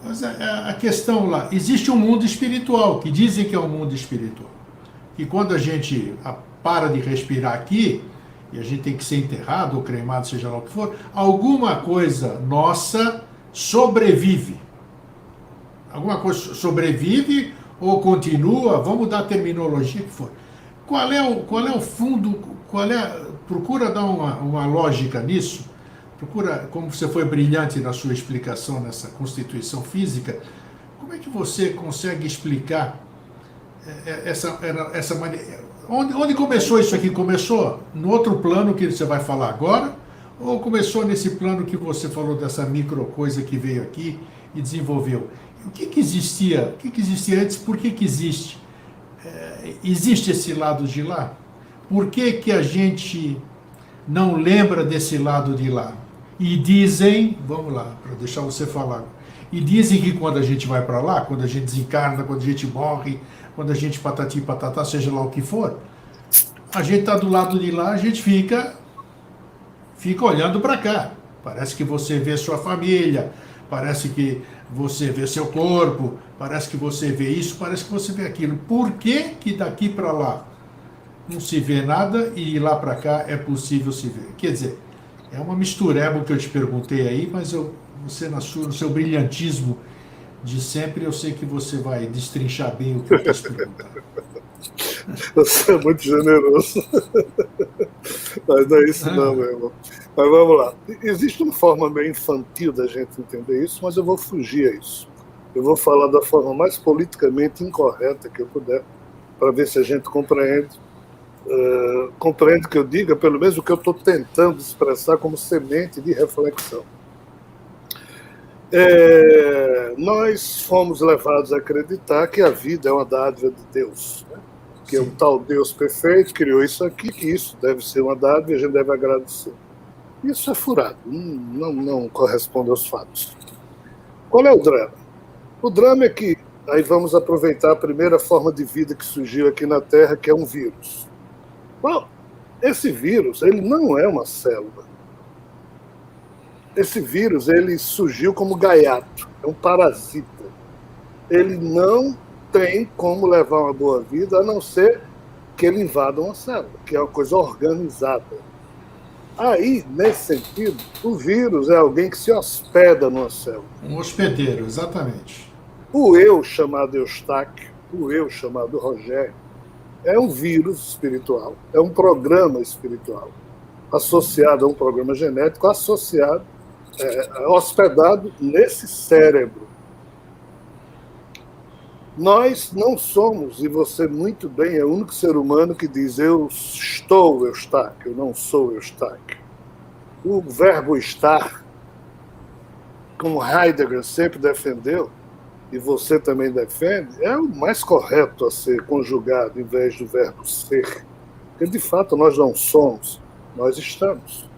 Mas a questão lá, existe um mundo espiritual, que dizem que é um mundo espiritual. E quando a gente para de respirar aqui, e a gente tem que ser enterrado ou cremado, seja lá o que for, alguma coisa nossa sobrevive. Alguma coisa sobrevive ou continua, vamos dar a terminologia que for. Qual é o fundo, procura dar uma lógica nisso, procura, como você foi brilhante na sua explicação nessa constituição física, como é que você consegue explicar essa maneira? Onde começou isso aqui? Começou no outro plano que você vai falar agora? Ou começou nesse plano que você falou dessa micro coisa que veio aqui e desenvolveu? O que existia? O que existia antes? Por que existe? Existe esse lado de lá? Por que a gente não lembra desse lado de lá? E dizem, vamos lá, para deixar você falar, e dizem que quando a gente vai para lá, quando a gente desencarna, quando a gente morre, quando a gente patati patatá, seja lá o que for, a gente está do lado de lá, a gente fica olhando para cá. Parece que você vê sua família, parece que você vê seu corpo, parece que você vê isso, parece que você vê aquilo. Por que que daqui para lá não se vê nada e de lá para cá é possível se ver? Quer dizer, é uma mistureba que eu te perguntei aí, mas você no seu brilhantismo de sempre, eu sei que você vai destrinchar bem o que eu quis perguntar. Você é muito generoso. Mas não é isso não, meu irmão. Mas vamos lá. Existe uma forma meio infantil da gente entender isso, mas eu vou fugir a isso. Eu vou falar da forma mais politicamente incorreta que eu puder, para ver se a gente compreende que eu diga, pelo menos o que eu estou tentando expressar como semente de reflexão. Nós fomos levados a acreditar que a vida é uma dádiva de Deus, né? Que é um tal Deus perfeito, criou isso aqui, que isso deve ser uma dádiva e a gente deve agradecer. Isso é furado, não corresponde aos fatos. Qual é o drama? O drama é que, aí vamos aproveitar a primeira forma de vida que surgiu aqui na Terra, que é um vírus. Bom, esse vírus, ele não é uma célula. Esse vírus, ele surgiu como gaiato, é um parasita. Ele não tem como levar uma boa vida, a não ser que ele invada uma célula, que é uma coisa organizada. Aí, nesse sentido, o vírus é alguém que se hospeda numa célula. Um hospedeiro, exatamente. O eu, chamado Eustáquio, o eu, chamado Rogério, é um vírus espiritual, é um programa espiritual, associado a um programa genético, hospedado nesse cérebro. Nós não somos, e você muito bem, é o único ser humano que diz eu estou Eustáquio, eu não sou Eustáquio. O verbo estar, como Heidegger sempre defendeu, e você também defende, é o mais correto a ser conjugado em vez do verbo ser. Porque, de fato, nós não somos, nós estamos.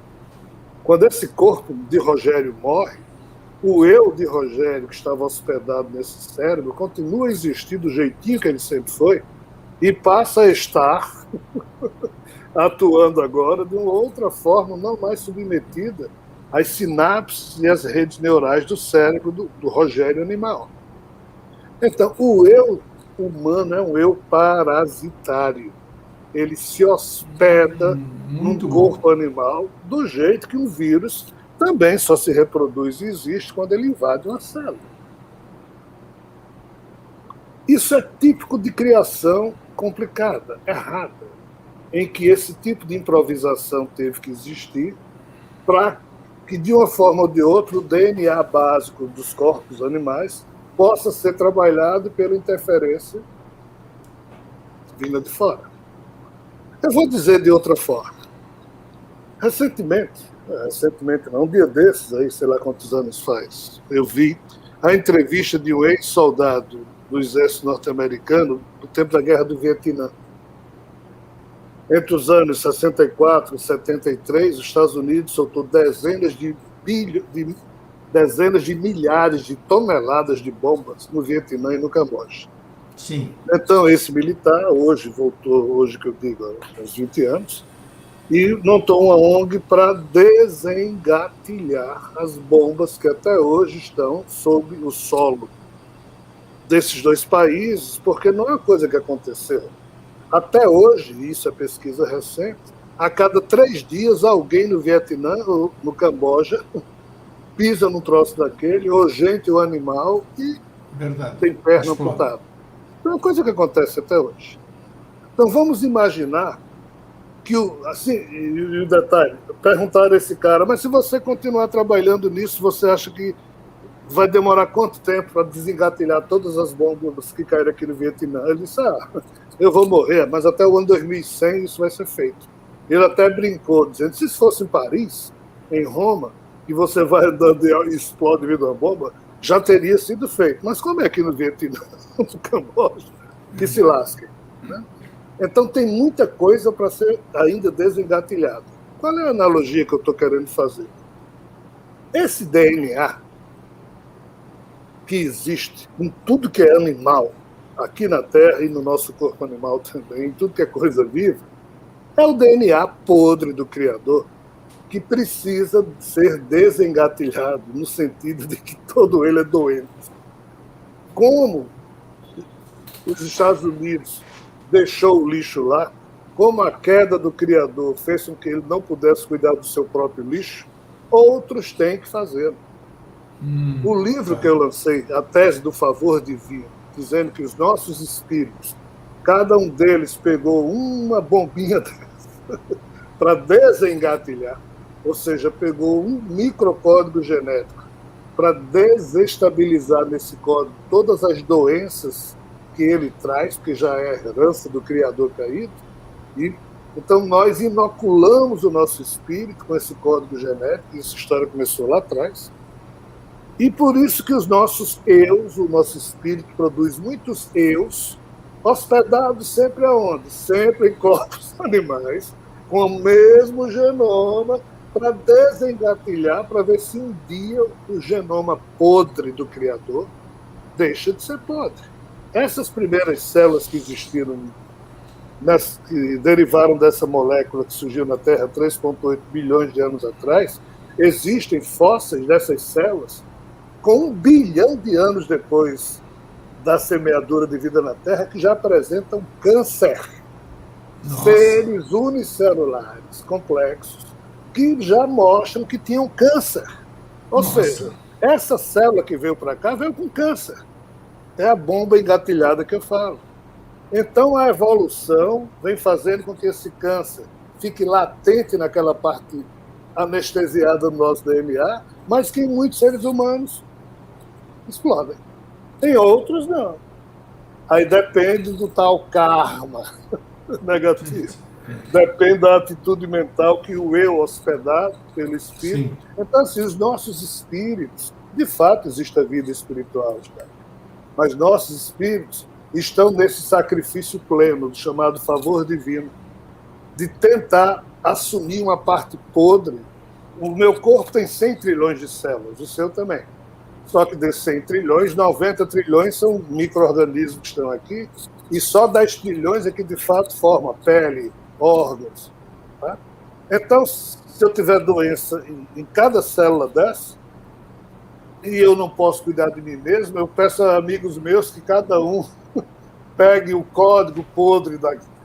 Quando esse corpo de Rogério morre, o eu de Rogério, que estava hospedado nesse cérebro, continua a existir do jeitinho que ele sempre foi, e passa a estar atuando agora de uma outra forma, não mais submetida às sinapses e às redes neurais do cérebro do Rogério animal. Então, o eu humano é um eu parasitário. Ele se hospeda num corpo animal do jeito que um vírus também só se reproduz e existe quando ele invade uma célula. Isso é típico de criação complicada, errada, em que esse tipo de improvisação teve que existir para que, de uma forma ou de outra, o DNA básico dos corpos animais possa ser trabalhado pela interferência vinda de fora. Eu vou dizer de outra forma. Recentemente não, um dia desses, aí, sei lá quantos anos faz, eu vi a entrevista de um ex-soldado do exército norte-americano do tempo da Guerra do Vietnã. Entre os anos 64 e 73, os Estados Unidos soltou dezenas de milhares de toneladas de bombas no Vietnã e no Camboja. Sim. Então, esse militar voltou hoje que eu digo, há uns 20 anos, e montou uma ONG para desengatilhar as bombas que até hoje estão sob o solo desses dois países, porque não é uma coisa que aconteceu. Até hoje, isso é pesquisa recente, a cada 3 dias alguém no Vietnã ou no Camboja pisa num troço daquele, ou gente ou animal, e tem perna amputada. É uma coisa que acontece até hoje. Então vamos imaginar que, assim, e o detalhe, perguntaram a esse cara, mas se você continuar trabalhando nisso, você acha que vai demorar quanto tempo para desengatilhar todas as bombas que caíram aqui no Vietnã? Ele disse, eu vou morrer, mas até o ano 2100 isso vai ser feito. Ele até brincou, dizendo, se fosse em Paris, em Roma, e você vai andando e explode vindo uma bomba, já teria sido feito. Mas como é aqui no Vietnã, no Camboja, que se lasque, né? Então tem muita coisa para ser ainda desengatilhada. Qual é a analogia que eu estou querendo fazer? Esse DNA que existe em tudo que é animal, aqui na Terra e no nosso corpo animal também, em tudo que é coisa viva, é o DNA podre do Criador, que precisa ser desengatilhado, no sentido de que todo ele é doente. Como os Estados Unidos deixou o lixo lá, como a queda do Criador fez com que ele não pudesse cuidar do seu próprio lixo, outros têm que fazê-lo. O livro que eu lancei, A Tese do Favor Divino, dizendo que os nossos espíritos, cada um deles pegou uma bombinha para desengatilhar, ou seja, pegou um microcódigo genético para desestabilizar nesse código todas as doenças que ele traz, porque já é herança do Criador caído, e então nós inoculamos o nosso espírito com esse código genético, e essa história começou lá atrás, e por isso que os nossos eus, o nosso espírito produz muitos eus, hospedados sempre aonde? Sempre em corpos animais, com o mesmo genoma, para desengatilhar, para ver se um dia o genoma podre do Criador deixa de ser podre. Essas primeiras células que existiram, que derivaram dessa molécula que surgiu na Terra 3,8 bilhões de anos atrás, existem fósseis dessas células com 1 bilhão de anos depois da semeadura de vida na Terra, que já apresentam câncer. Nossa. Seres unicelulares complexos que já mostram que tinham câncer. Ou seja, essa célula que veio para cá veio com câncer. É a bomba engatilhada que eu falo. Então a evolução vem fazendo com que esse câncer fique latente naquela parte anestesiada do nosso DNA, mas que em muitos seres humanos explodem. Em outros, não. Aí depende do tal karma negativo. Depende da atitude mental que o eu hospedado pelo espírito. Sim. Então, assim, os nossos espíritos, de fato existe a vida espiritual, cara. Mas nossos espíritos estão nesse sacrifício pleno, chamado favor divino, de tentar assumir uma parte podre. O meu corpo tem 100 trilhões de células, o seu também. Só que desses 100 trilhões, 90 trilhões são micro-organismos que estão aqui, E só 10 trilhões é que, de fato, forma pele, órgãos. Tá? Então, se eu tiver doença em cada célula dessa, e eu não posso cuidar de mim mesmo, eu peço a amigos meus que cada um pegue o código podre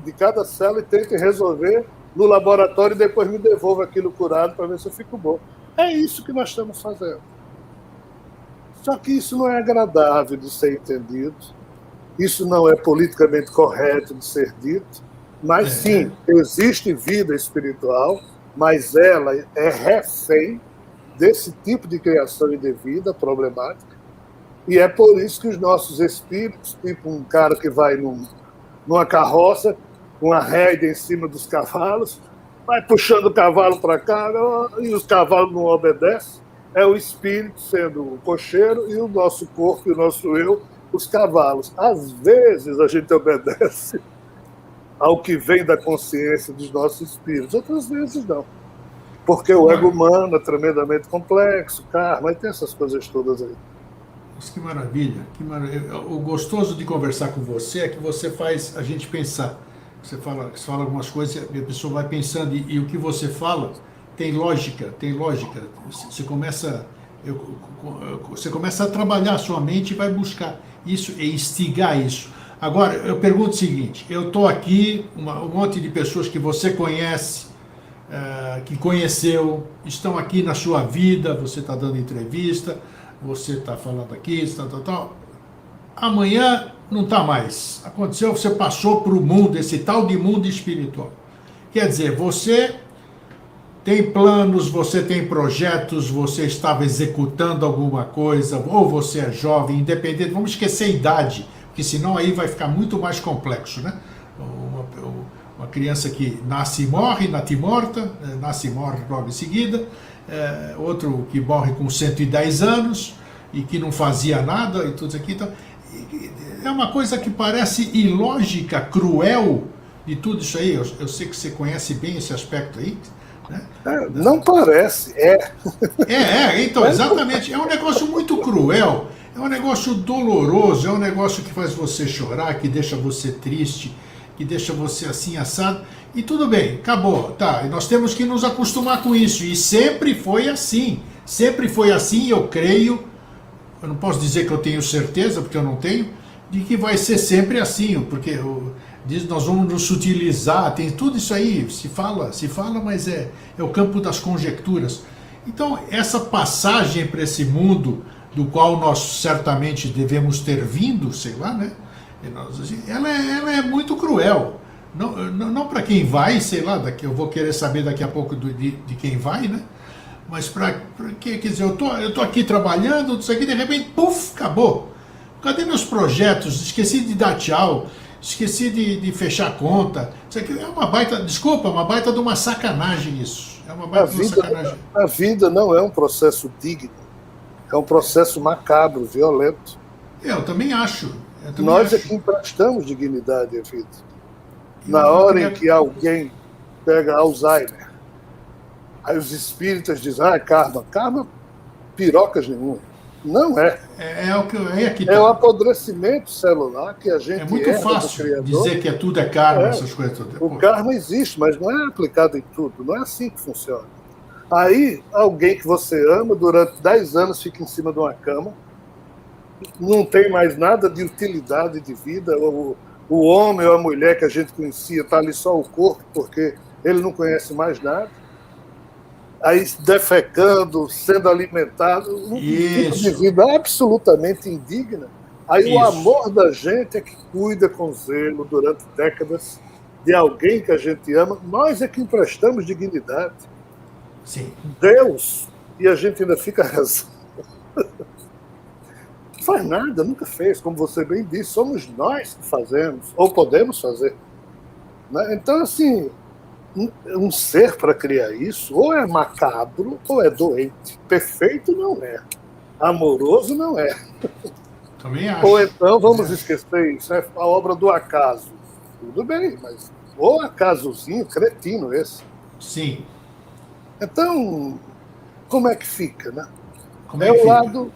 de cada célula e tente resolver no laboratório e depois me devolva aquilo curado para ver se eu fico bom. É isso que nós estamos fazendo. Só que isso não é agradável de ser entendido, isso não é politicamente correto de ser dito, mas sim, existe vida espiritual, mas ela é refém desse tipo de criação e de vida problemática, e é por isso que os nossos espíritos, tipo um cara que vai numa carroça, com a rédea em cima dos cavalos, vai puxando o cavalo para cá, e os cavalos não obedecem, é o espírito sendo o cocheiro e o nosso corpo e o nosso eu, os cavalos. Às vezes a gente obedece ao que vem da consciência dos nossos espíritos, outras vezes não. Porque o ego humano é tremendamente complexo, karma, e tem essas coisas todas aí. Mas que maravilha, que maravilha. O gostoso de conversar com você é que você faz a gente pensar. Você fala algumas coisas e a pessoa vai pensando, e o que você fala tem lógica, tem lógica. Você começa a trabalhar a sua mente e vai buscar isso e instigar isso. Agora, eu pergunto o seguinte, eu estou aqui, um monte de pessoas que você conhece, que conheceu, estão aqui na sua vida, você está dando entrevista, você está falando aqui, tal. Amanhã não está mais. Aconteceu, você passou para o mundo, esse tal de mundo espiritual. Quer dizer, você tem planos, você tem projetos, você estava executando alguma coisa, ou você é jovem, independente, vamos esquecer a idade, porque senão aí vai ficar muito mais complexo, né? Uma criança que nasce e morre, natimorta, nasce e morre logo em seguida, outro que morre com 110 anos e que não fazia nada e tudo isso aqui. Então, é uma coisa que parece ilógica, cruel de tudo isso aí. Eu sei que você conhece bem esse aspecto aí. Né? Não parece, é. Então, exatamente. É um negócio muito cruel, é um negócio doloroso, é um negócio que faz você chorar, que deixa você triste, que deixa você assim assado, e tudo bem, acabou, tá, e nós temos que nos acostumar com isso, e sempre foi assim, eu creio, eu não posso dizer que eu tenho certeza, porque eu não tenho, de que vai ser sempre assim, porque nós vamos nos sutilizar, tem tudo isso aí, se fala, mas é o campo das conjecturas. Então, essa passagem para esse mundo, do qual nós certamente devemos ter vindo, sei lá, né? Ela é muito cruel. Não para quem vai, sei lá, eu vou querer saber daqui a pouco de quem vai, né? Mas quer dizer, eu tô aqui trabalhando, isso aqui, de repente, puf, acabou. Cadê meus projetos? Esqueci de dar tchau, esqueci de fechar a conta. Isso aqui é uma baita de uma sacanagem isso. É uma baita de uma sacanagem. A vida não é um processo digno, é um processo macabro, violento. Eu também acho. Nós é que emprestamos dignidade à vida. Na hora em que alguém pega Alzheimer, aí os espíritas dizem, karma. Karma, pirocas nenhuma. Não é. É o apodrecimento celular que a gente é muito fácil dizer que tudo é karma, essas coisas todas. O karma existe, mas não é aplicado em tudo. Não é assim que funciona. Aí, alguém que você ama, durante 10 anos, fica em cima de uma cama, não tem mais nada de utilidade de vida, o homem ou a mulher que a gente conhecia está ali só o corpo, porque ele não conhece mais nada, aí defecando, sendo alimentado, um tipo de vida absolutamente indigna. Aí o amor da gente é que cuida com zelo durante décadas de alguém que a gente ama, nós é que emprestamos dignidade. Sim. Deus, e a gente ainda fica rezando. Não faz nada, nunca fez, como você bem disse, somos nós que fazemos, ou podemos fazer. Né? Então, assim, um ser para criar isso, ou é macabro, ou é doente. Perfeito não é. Amoroso não é. Também acho. Ou então, vamos esquecer isso, é a obra do acaso. Tudo bem, mas ou acasozinho, cretino esse. Sim. Então, como é que fica, né? Lado,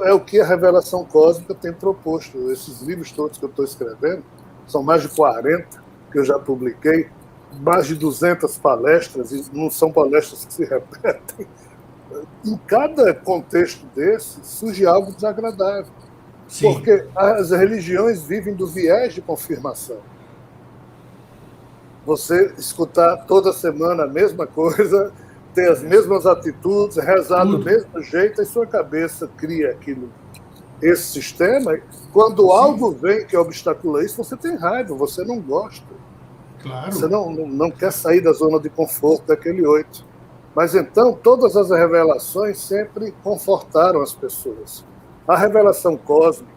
é o que a revelação cósmica tem proposto. Esses livros todos que eu estou escrevendo são mais de 40 que eu já publiquei, mais de 200 palestras, e não são palestras que se repetem. Em cada contexto desse, surge algo desagradável. Sim. Porque as religiões vivem do viés de confirmação. Você escutar toda semana a mesma coisa, ter as mesmas atitudes, rezar do mesmo jeito, e sua cabeça cria esse sistema. Quando algo vem que obstacula isso, você tem raiva, você não gosta. Claro. Você não quer sair da zona de conforto daquele 8. Mas então, todas as revelações sempre confortaram as pessoas. A revelação cósmica,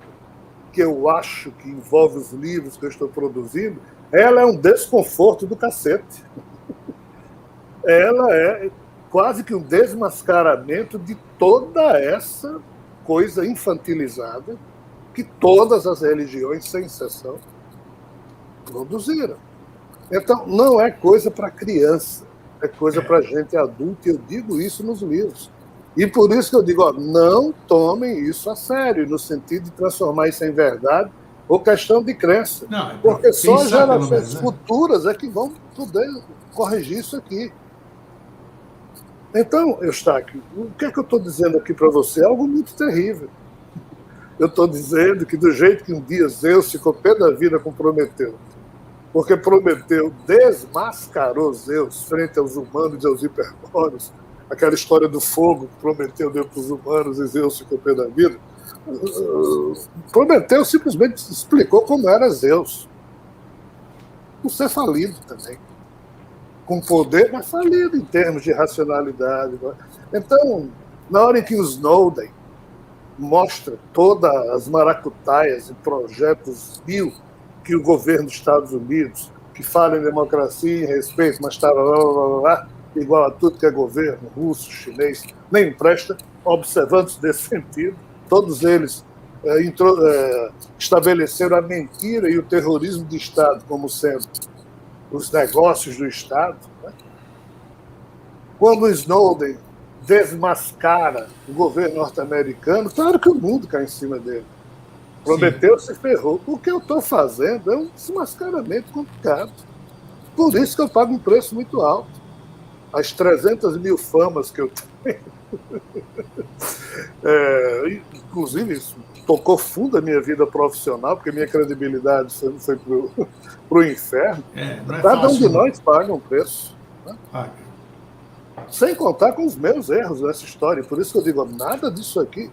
que eu acho que envolve os livros que eu estou produzindo, ela é um desconforto do cacete. Ela é quase que um desmascaramento de toda essa coisa infantilizada que todas as religiões, sem exceção, produziram. Então, não é coisa para criança, é coisa para gente adulta, e eu digo isso nos livros. E por isso que eu digo, não tomem isso a sério, no sentido de transformar isso em verdade ou questão de crença. Não, porque só gerações futuras é que vão poder corrigir isso aqui. Então, Eustáquio, o que é que eu estou dizendo aqui para você? É algo muito terrível. Eu estou dizendo que do jeito que um dia Zeus ficou pé da vida com Prometeu, porque Prometeu desmascarou Zeus frente aos humanos e aos hiperbóreos, aquela história do fogo que Prometeu deu para os humanos e Zeus ficou pé da vida, Prometeu simplesmente explicou como era Zeus. Um ser falido também. Com poder, mas falido em termos de racionalidade. Então, na hora em que o Snowden mostra todas as maracutaias e projetos mil que o governo dos Estados Unidos, que fala em democracia e em respeito, mas está igual a tudo que é governo, russo, chinês, nem presta, observantes desse sentido, todos eles estabeleceram a mentira e o terrorismo de Estado como sendo os negócios do Estado. Né? Quando o Snowden desmascara o governo norte-americano, claro que o mundo cai em cima dele. Prometeu, se ferrou. O que eu estou fazendo é um desmascaramento complicado. Por isso que eu pago um preço muito alto. As 300 mil famas que eu tenho. Inclusive, isso tocou fundo a minha vida profissional, porque minha credibilidade foi para o inferno. Cada um de nós paga um preço. Né? Sem contar com os meus erros nessa história. Por isso que eu digo, nada disso aqui.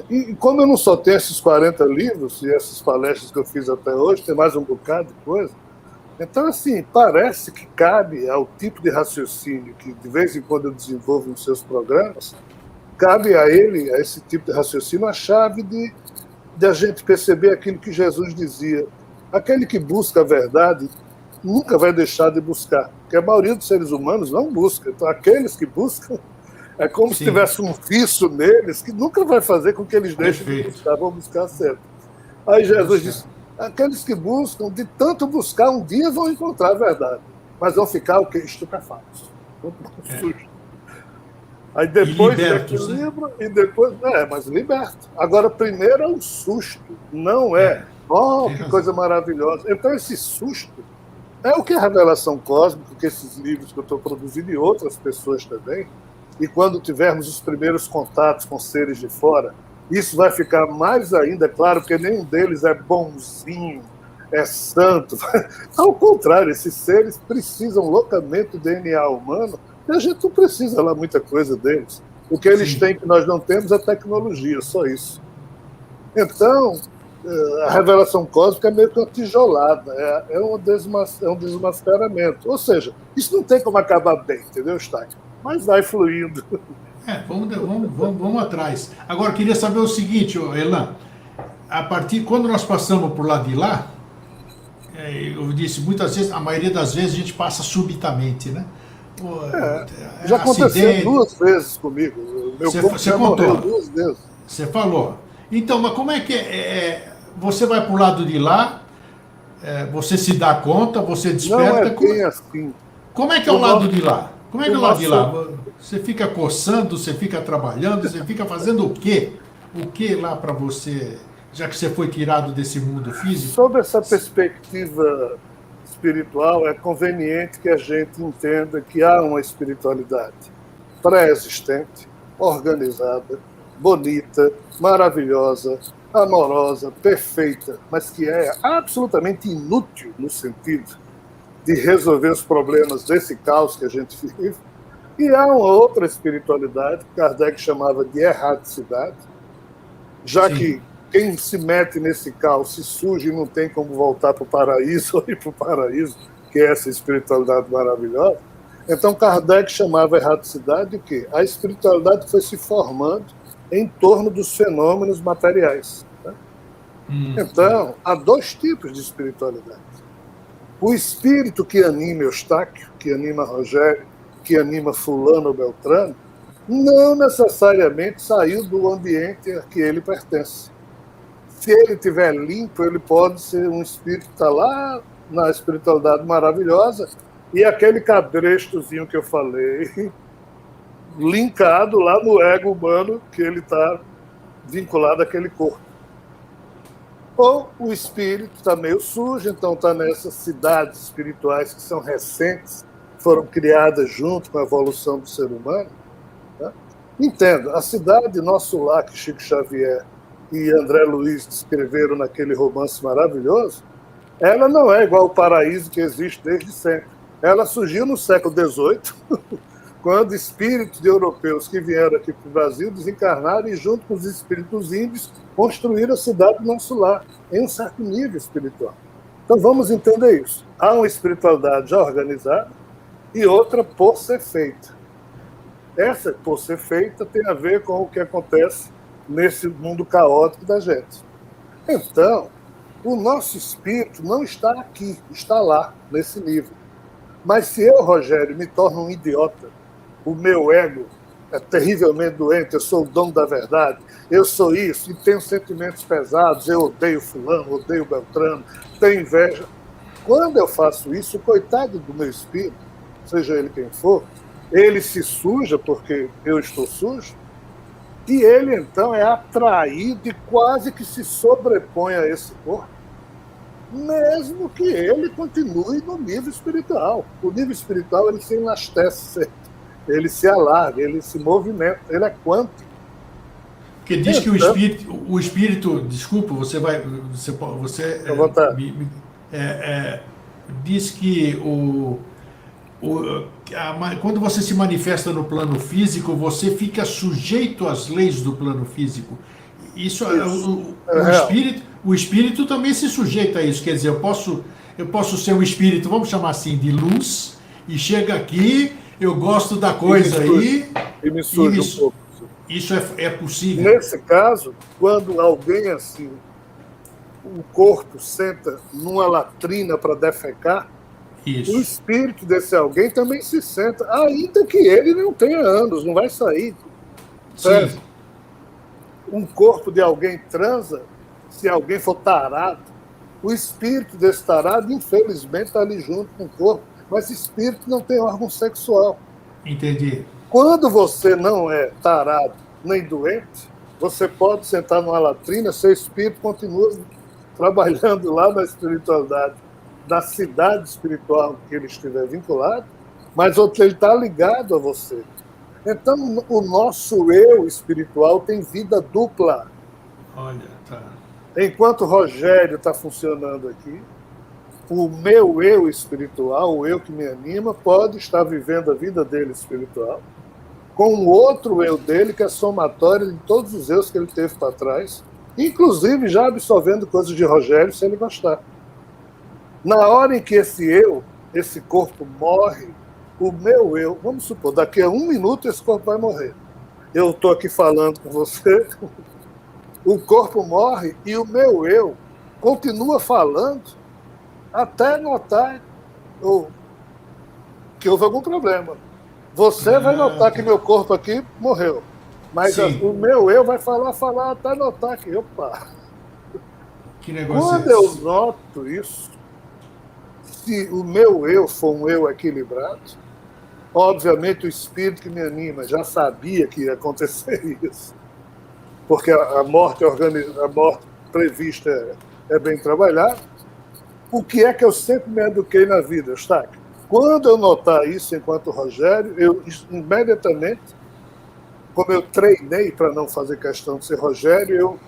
E como eu não só tenho esses 40 livros e essas palestras que eu fiz até hoje, tem mais um bocado de coisa. Então, assim, parece que cabe ao tipo de raciocínio que de vez em quando eu desenvolvo nos seus programas, cabe a ele, a esse tipo de raciocínio, a chave de a gente perceber aquilo que Jesus dizia. Aquele que busca a verdade nunca vai deixar de buscar, porque a maioria dos seres humanos não busca. Então, aqueles que buscam, é como se tivesse um vício neles que nunca vai fazer com que eles deixem de buscar, vão buscar sempre. Aí Jesus disse, aqueles que buscam, de tanto buscar, um dia vão encontrar a verdade, mas vão ficar o quê? Estupefatos. Aí depois daquele livro, e depois... mas liberto. Agora, primeiro é um susto, não é, que coisa maravilhosa. Então, esse susto é o que a revelação cósmica, que esses livros que eu estou produzindo e outras pessoas também, e quando tivermos os primeiros contatos com seres de fora, isso vai ficar mais ainda claro, porque nenhum deles é bonzinho, é santo. Ao contrário, esses seres precisam loucamente do DNA humano, e a gente não precisa lá muita coisa deles. O que eles têm que nós não temos é tecnologia, só isso. Então, a revelação cósmica é meio que uma tijolada, é um desmascaramento. Ou seja, isso não tem como acabar bem, entendeu, Eustáquio? Mas vai fluindo. Vamos atrás. Agora, queria saber o seguinte, Elan, quando nós passamos por lado de lá, eu disse, muitas vezes, a maioria das vezes a gente passa subitamente, né? Já aconteceu 2 vezes comigo. Você contou 2 vezes. Você falou. Então, mas como é que você vai para o lado de lá, você se dá conta, você desperta... Não é bem assim. Como é que é o lado de lá? Como é que é o lado de lá? Você fica coçando, você fica trabalhando, você fica fazendo o quê? O que lá para você já que você foi tirado desse mundo físico? Sob essa perspectiva espiritual, é conveniente que a gente entenda que há uma espiritualidade pré-existente, organizada, bonita, maravilhosa, amorosa, perfeita, mas que é absolutamente inútil no sentido de resolver os problemas desse caos que a gente vive. E há uma outra espiritualidade que Kardec chamava de erraticidade, já Sim. que quem se mete nesse caos se surge e não tem como voltar para o paraíso ou ir para o paraíso, que é essa espiritualidade maravilhosa. Então Kardec chamava a erraticidade o quê? A espiritualidade foi se formando em torno dos fenômenos materiais. Né? Então, há dois tipos de espiritualidade. O espírito que anima Eustáquio, que anima Rogério, que anima fulano ou Beltrano, não necessariamente saiu do ambiente a que ele pertence. Se ele estiver limpo, ele pode ser um espírito que está lá na espiritualidade maravilhosa e aquele cabrestozinho que eu falei, linkado lá no ego humano que ele está vinculado àquele corpo. Ou o espírito está meio sujo, então está nessas cidades espirituais que são recentes, foram criadas junto com a evolução do ser humano. Né? Entenda, a cidade Nosso Lar, que Chico Xavier e André Luiz descreveram naquele romance maravilhoso, ela não é igual ao paraíso que existe desde sempre. Ela surgiu no século XVIII, quando espíritos de europeus que vieram aqui para o Brasil desencarnaram e, junto com os espíritos índios, construíram a cidade do Nosso Lar, em um certo nível espiritual. Então vamos entender isso. Há uma espiritualidade já organizada e outra por ser feita. Essa por ser feita tem a ver com o que acontece nesse mundo caótico da gente. Então, o nosso espírito não está aqui, está lá, nesse nível. Mas se eu, Rogério, me torno um idiota, o meu ego é terrivelmente doente, eu sou o dono da verdade, eu sou isso, e tenho sentimentos pesados, eu odeio fulano, odeio Beltrano, tenho inveja. Quando eu faço isso, o coitado do meu espírito, seja ele quem for, ele se suja porque eu estou sujo, e ele então é atraído e quase que se sobrepõe a esse corpo, mesmo que ele continue no nível espiritual. O nível espiritual ele se enlastece, ele se alarga, ele se movimenta, ele é quântico. Porque diz que o espírito, desculpa, você diz que quando você se manifesta no plano físico, você fica sujeito às leis do plano físico. Isso. O espírito também se sujeita a isso. Quer dizer, eu posso ser um espírito, vamos chamar assim, de luz, e chega aqui, eu gosto da coisa aí. E me suja um pouco. Isso é possível. Nesse caso, quando alguém assim, o corpo senta numa latrina para defecar, isso. O espírito desse alguém também se senta, ainda que ele não tenha anos, não vai sair. Sim. Um corpo de alguém transa, se alguém for tarado, o espírito desse tarado, infelizmente, está ali junto com o corpo, mas espírito não tem órgão sexual. Entendi. Quando você não é tarado nem doente, você pode sentar numa latrina, seu espírito continua trabalhando lá na espiritualidade da cidade espiritual que ele estiver vinculado, mas ele está ligado a você. Então, o nosso eu espiritual tem vida dupla. Olha, tá. Enquanto o Rogério está funcionando aqui, o meu eu espiritual, o eu que me anima, pode estar vivendo a vida dele espiritual, com o outro eu dele, que é somatório de todos os eus que ele teve para trás, inclusive já absorvendo coisas de Rogério, se ele gostar. Na hora em que esse corpo morre, o meu eu, vamos supor, daqui a 1 minuto esse corpo vai morrer. Eu estou aqui falando com você, o corpo morre e o meu eu continua falando até notar que houve algum problema. Você vai notar que meu corpo aqui morreu, mas o meu eu vai falar até notar que, opa. Que negócio Quando eu noto isso, se o meu eu for um eu equilibrado, obviamente o espírito que me anima já sabia que ia acontecer isso, porque a morte previsto é bem trabalhado. O que é que eu sempre me eduquei na vida, Eustáquio? Quando eu notar isso enquanto Rogério, eu imediatamente, como eu treinei para não fazer questão de ser Rogério, eu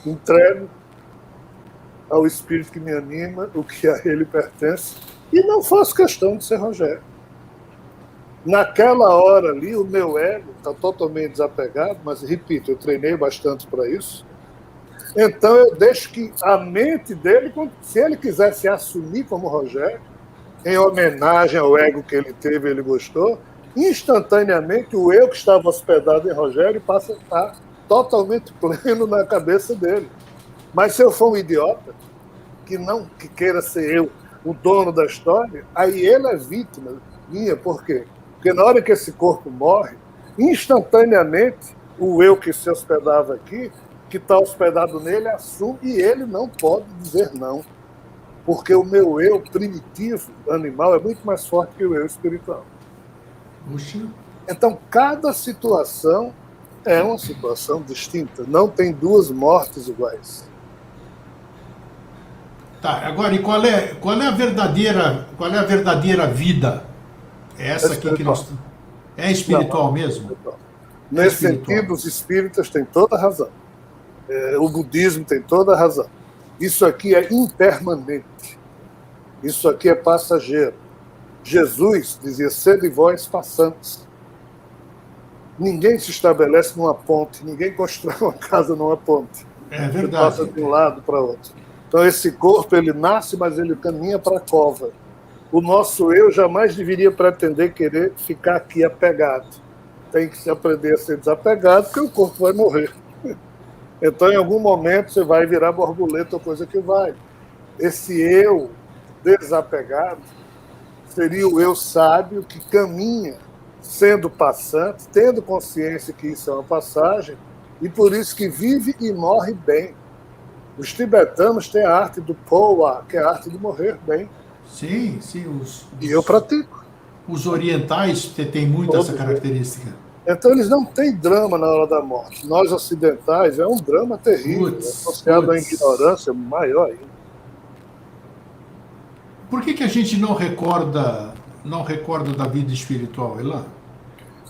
entrego ao espírito que me anima, o que a ele pertence, e não faço questão de ser Rogério. Naquela hora ali, o meu ego está totalmente desapegado, mas, repito, eu treinei bastante para isso. Então, eu deixo que a mente dele, se ele quiser se assumir como Rogério, em homenagem ao ego que ele teve, ele gostou, instantaneamente o eu que estava hospedado em Rogério passa a estar totalmente pleno na cabeça dele. Mas se eu for um idiota, que queira ser eu o dono da história, aí ele é vítima minha. Por quê? Porque na hora que esse corpo morre, instantaneamente o eu que se hospedava aqui, que está hospedado nele, assume, e ele não pode dizer não. Porque o meu eu primitivo, animal, é muito mais forte que o eu espiritual. Puxa. Então, cada situação é uma situação distinta. Não tem duas mortes iguais. Tá, agora, e qual é a verdadeira vida? É essa aqui que nós... É espiritual Não, mesmo? espiritual. Nesse sentido, os espíritas têm toda a razão. O budismo tem toda a razão. Isso aqui é impermanente. Isso aqui é passageiro. Jesus dizia, sede vós passantes. Ninguém se estabelece numa ponte, ninguém constrói uma casa numa ponte. É verdade. Ele passa de um lado para outro. Então esse corpo, ele nasce, mas ele caminha para a cova. O nosso eu jamais deveria pretender querer ficar aqui apegado. Tem que se aprender a ser desapegado, porque o corpo vai morrer. Então, em algum momento, você vai virar borboleta ou coisa que vai. Esse eu desapegado seria o eu sábio que caminha sendo passante, tendo consciência que isso é uma passagem, e por isso que vive e morre bem. Os tibetanos têm a arte do Powa, que é a arte de morrer bem. Sim. E eu pratico. Os orientais têm muito essa característica. Então, eles não têm drama na hora da morte. Nós, ocidentais, é um drama terrível, associado à ignorância maior ainda. Por que a gente não recorda da vida espiritual, Elan?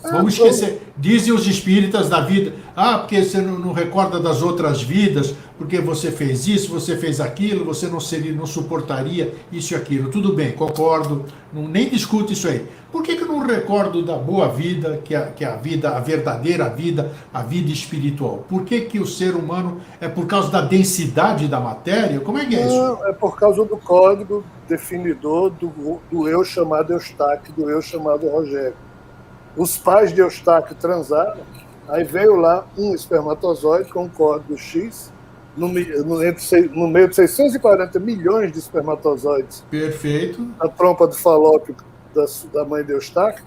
Vamos esquecer. Dizem os espíritas da vida, porque você não recorda das outras vidas, porque você fez isso, você fez aquilo, você não suportaria isso e aquilo. Tudo bem, concordo, nem discuto isso aí. Por que eu não recordo da boa vida, que é a vida, a verdadeira vida, a vida espiritual? Por que o ser humano é por causa da densidade da matéria? Como é que é isso? Não, é por causa do código definidor do eu chamado Eustáquio, do eu chamado Rogério. Os pais de Eustáquio transaram, aí veio lá um espermatozoide com um código X, no meio de 640 milhões de espermatozoides. Perfeito. A trompa do falópio da mãe de Eustáquio,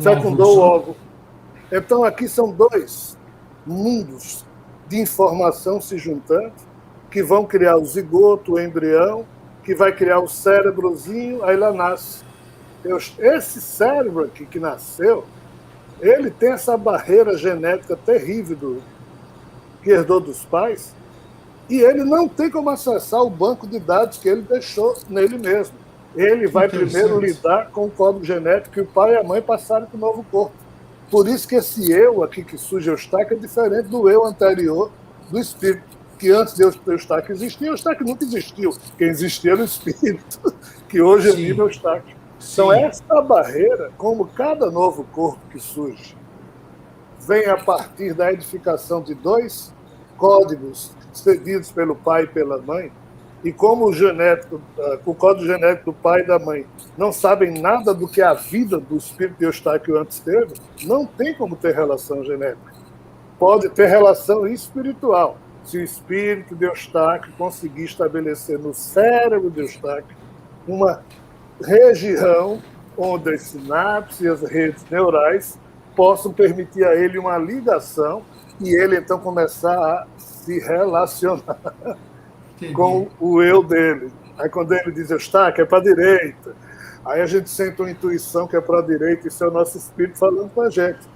fecundou o óvulo. Então aqui são dois mundos de informação se juntando, que vão criar o zigoto, o embrião, que vai criar o cérebrozinho, aí lá nasce. Esse cérebro aqui que nasceu, ele tem essa barreira genética terrível que herdou dos pais, e ele não tem como acessar o banco de dados que ele deixou nele mesmo. Ele vai primeiro lidar com o código genético que o pai e a mãe passaram para o novo corpo. Por isso que esse eu aqui que surge Eustáquio é diferente do eu anterior do espírito, que antes de Eustáquio existia, Eustáquio nunca existiu. Quem existia era o espírito, que hoje anima Eustáquio. Então, essa barreira, como cada novo corpo que surge, vem a partir da edificação de dois códigos cedidos pelo pai e pela mãe, e como o código genético do pai e da mãe não sabem nada do que a vida do espírito de Eustáquio antes teve, não tem como ter relação genética. Pode ter relação espiritual, se o espírito de Eustáquio conseguir estabelecer no cérebro de Eustáquio uma região onde as sinapses e as redes neurais possam permitir a ele uma ligação e ele então começar a se relacionar com o eu dele. Aí quando ele diz Eustáquio, é para a direita. Aí a gente sente uma intuição que é para a direita, isso é o nosso espírito falando com a gente.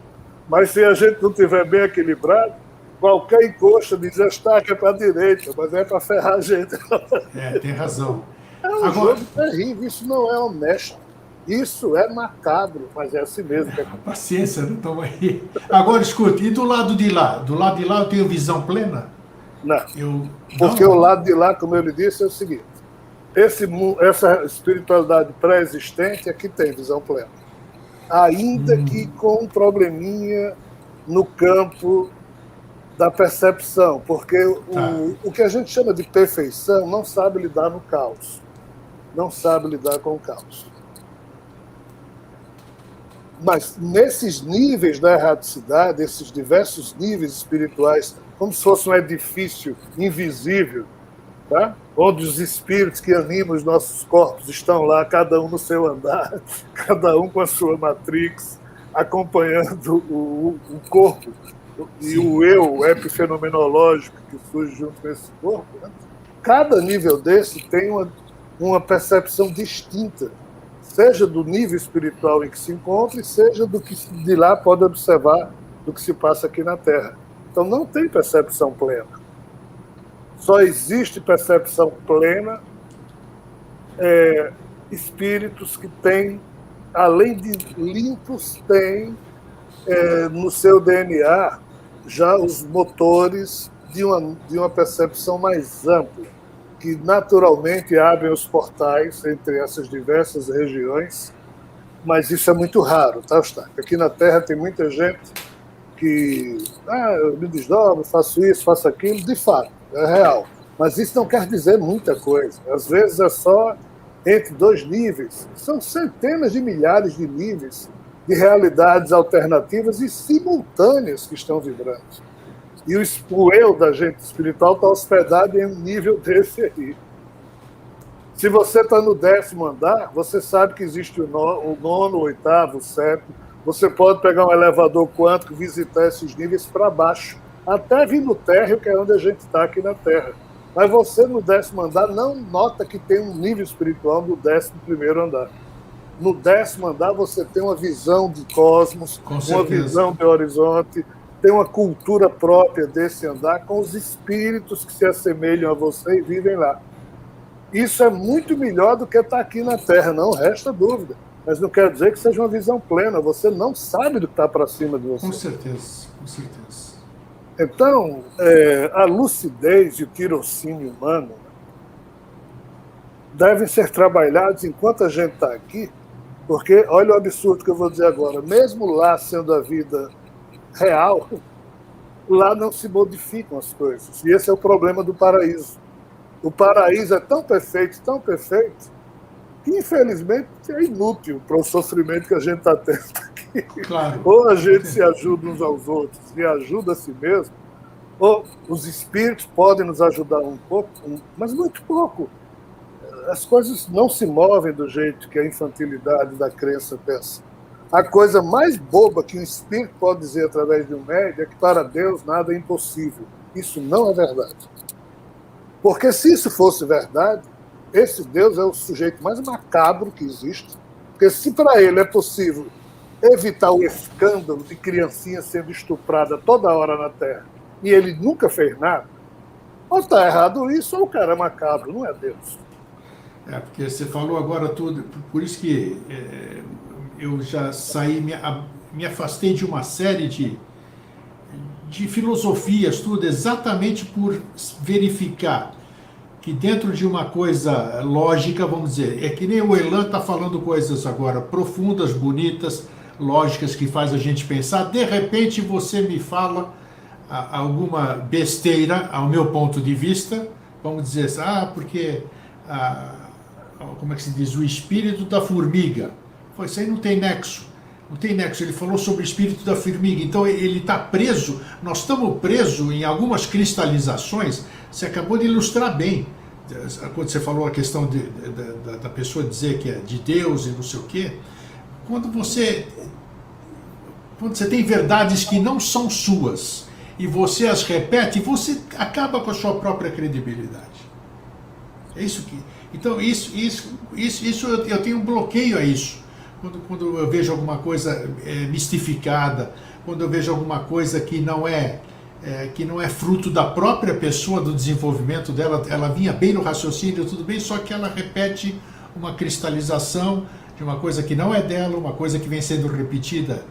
Mas se a gente não estiver bem equilibrado, qualquer encosto diz, estaca é para a direita, mas é para ferrar a gente. Tem razão. É um jogo terrível, isso não é honesto. Isso é macabro, mas é assim mesmo. Paciência, não estamos aí. Agora, escute, e do lado de lá? Do lado de lá eu tenho visão plena? Não. Porque o lado de lá, como eu lhe disse, é o seguinte. Essa espiritualidade pré-existente é que tem visão plena. Ainda que com um probleminha no campo da percepção, porque o que a gente chama de perfeição não sabe lidar no caos. Não sabe lidar com o caos. Mas nesses níveis da erraticidade, esses diversos níveis espirituais, como se fosse um edifício invisível, tá? Onde os espíritos que animam os nossos corpos estão lá, cada um no seu andar, cada um com a sua matrix, acompanhando o corpo e Sim. O eu epifenomenológico que surge junto com esse corpo. Né? Cada nível desse tem uma percepção distinta, seja do nível espiritual em que se encontra, e seja do que de lá pode observar do que se passa aqui na Terra. Então não tem percepção plena. Só existe percepção plena espíritos que têm, além de limpos, têm no seu DNA já os motores de uma percepção mais ampla, que naturalmente abrem os portais entre essas diversas regiões, mas isso é muito raro, tá, Eustáquio? Aqui na Terra tem muita gente que eu me desdobro, faço isso, faço aquilo, de fato, é real. Mas isso não quer dizer muita coisa. Às vezes é só entre dois níveis. São centenas de milhares de níveis de realidades alternativas e simultâneas que estão vibrando. E o eu da gente espiritual está hospedado em um nível desse aí. Se você está no 10º andar, você sabe que existe o 9º, o 8º, o 7º. Você pode pegar um elevador quântico e visitar esses níveis para baixo, até vir no térreo, que é onde a gente está aqui na Terra. Mas você, no 10º andar, não nota que tem um nível espiritual no 11º andar. No 10º andar, você tem uma visão de cosmos, uma visão de horizonte, tem uma cultura própria desse andar, com os espíritos que se assemelham a você e vivem lá. Isso é muito melhor do que estar aqui na Terra, não resta dúvida. Mas não quer dizer que seja uma visão plena. Você não sabe do que está para cima de você. Com certeza, com certeza. Então, a lucidez e o tirocínio humano devem ser trabalhados enquanto a gente está aqui, porque, olha o absurdo que eu vou dizer agora, mesmo lá sendo a vida real, lá não se modificam as coisas. E esse é o problema do paraíso. O paraíso é tão perfeito, que infelizmente é inútil para o sofrimento que a gente está tendo aqui. Claro. Ou a gente se ajuda uns aos outros e ajuda a si mesmo, ou os espíritos podem nos ajudar um pouco, mas muito pouco. As coisas não se movem do jeito que a infantilidade da crença pensa. A coisa mais boba que um espírito pode dizer através de um médium é que para Deus nada é impossível. Isso não é verdade. Porque se isso fosse verdade, esse Deus é o sujeito mais macabro que existe, porque se para ele é possível evitar o escândalo de criancinha sendo estuprada toda hora na Terra, e ele nunca fez nada, ou está errado isso, ou o cara é macabro, não é Deus. Porque você falou agora tudo, por isso que eu já saí, me afastei de uma série de filosofias, tudo, exatamente por verificar que dentro de uma coisa lógica, vamos dizer, é que nem o Elan está falando coisas agora profundas, bonitas, lógicas, que faz a gente pensar, de repente você me fala alguma besteira, ao meu ponto de vista, vamos dizer assim, porque, como é que se diz, o espírito da formiga, isso aí não tem nexo. Não tem nexo, ele falou sobre o espírito da formiga, então ele está preso, nós estamos presos em algumas cristalizações, você acabou de ilustrar bem, quando você falou a questão da pessoa dizer que é de Deus e não sei o quê, quando você tem verdades que não são suas, e você as repete, você acaba com a sua própria credibilidade. É isso que... Então, isso eu tenho um bloqueio a isso. Quando eu vejo alguma coisa mistificada, quando eu vejo alguma coisa que não é que não é fruto da própria pessoa, do desenvolvimento dela, ela vinha bem no raciocínio, tudo bem, só que ela repete uma cristalização de uma coisa que não é dela, uma coisa que vem sendo repetida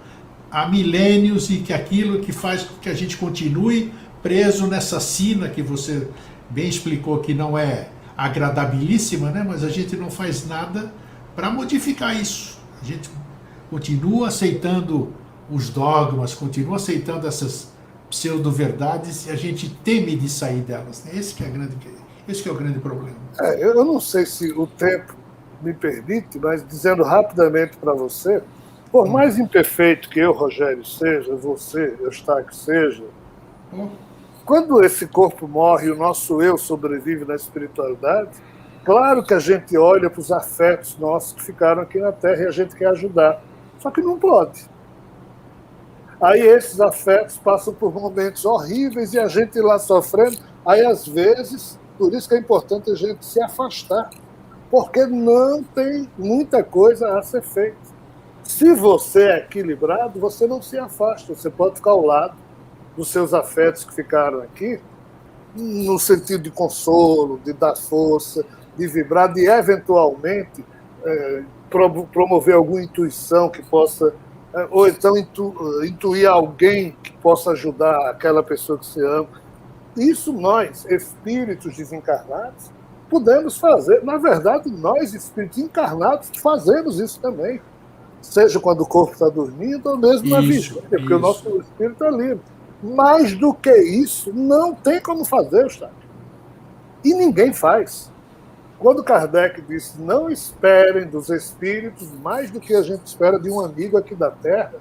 há milênios e que aquilo que faz com que a gente continue preso nessa sina que você bem explicou que não é agradabilíssima, né? Mas a gente não faz nada para modificar isso. A gente continua aceitando os dogmas, continua aceitando essas pseudo-verdades e a gente teme de sair delas. Esse que é o grande problema. Eu não sei se o tempo me permite, mas dizendo rapidamente para você, por mais imperfeito que eu, Rogério, seja, você, Eustáquio, seja, quando esse corpo morre e o nosso eu sobrevive na espiritualidade, claro que a gente olha para os afetos nossos que ficaram aqui na Terra e a gente quer ajudar. Só que não pode. Aí esses afetos passam por momentos horríveis e a gente lá sofrendo. Aí, às vezes, por isso que é importante a gente se afastar, porque não tem muita coisa a ser feita. Se você é equilibrado, você não se afasta, você pode ficar ao lado dos seus afetos que ficaram aqui, no sentido de consolo, de dar força, de vibrar, de eventualmente promover alguma intuição que possa, ou então intuir alguém que possa ajudar aquela pessoa que você ama. Isso nós, espíritos desencarnados, podemos fazer. Na verdade, nós, espíritos encarnados, fazemos isso também. Seja quando o corpo está dormindo ou mesmo na vigília, porque o nosso espírito é livre. Mais do que isso, não tem como fazer, Eustáquio. E ninguém faz. Quando Kardec disse, não esperem dos espíritos mais do que a gente espera de um amigo aqui da Terra,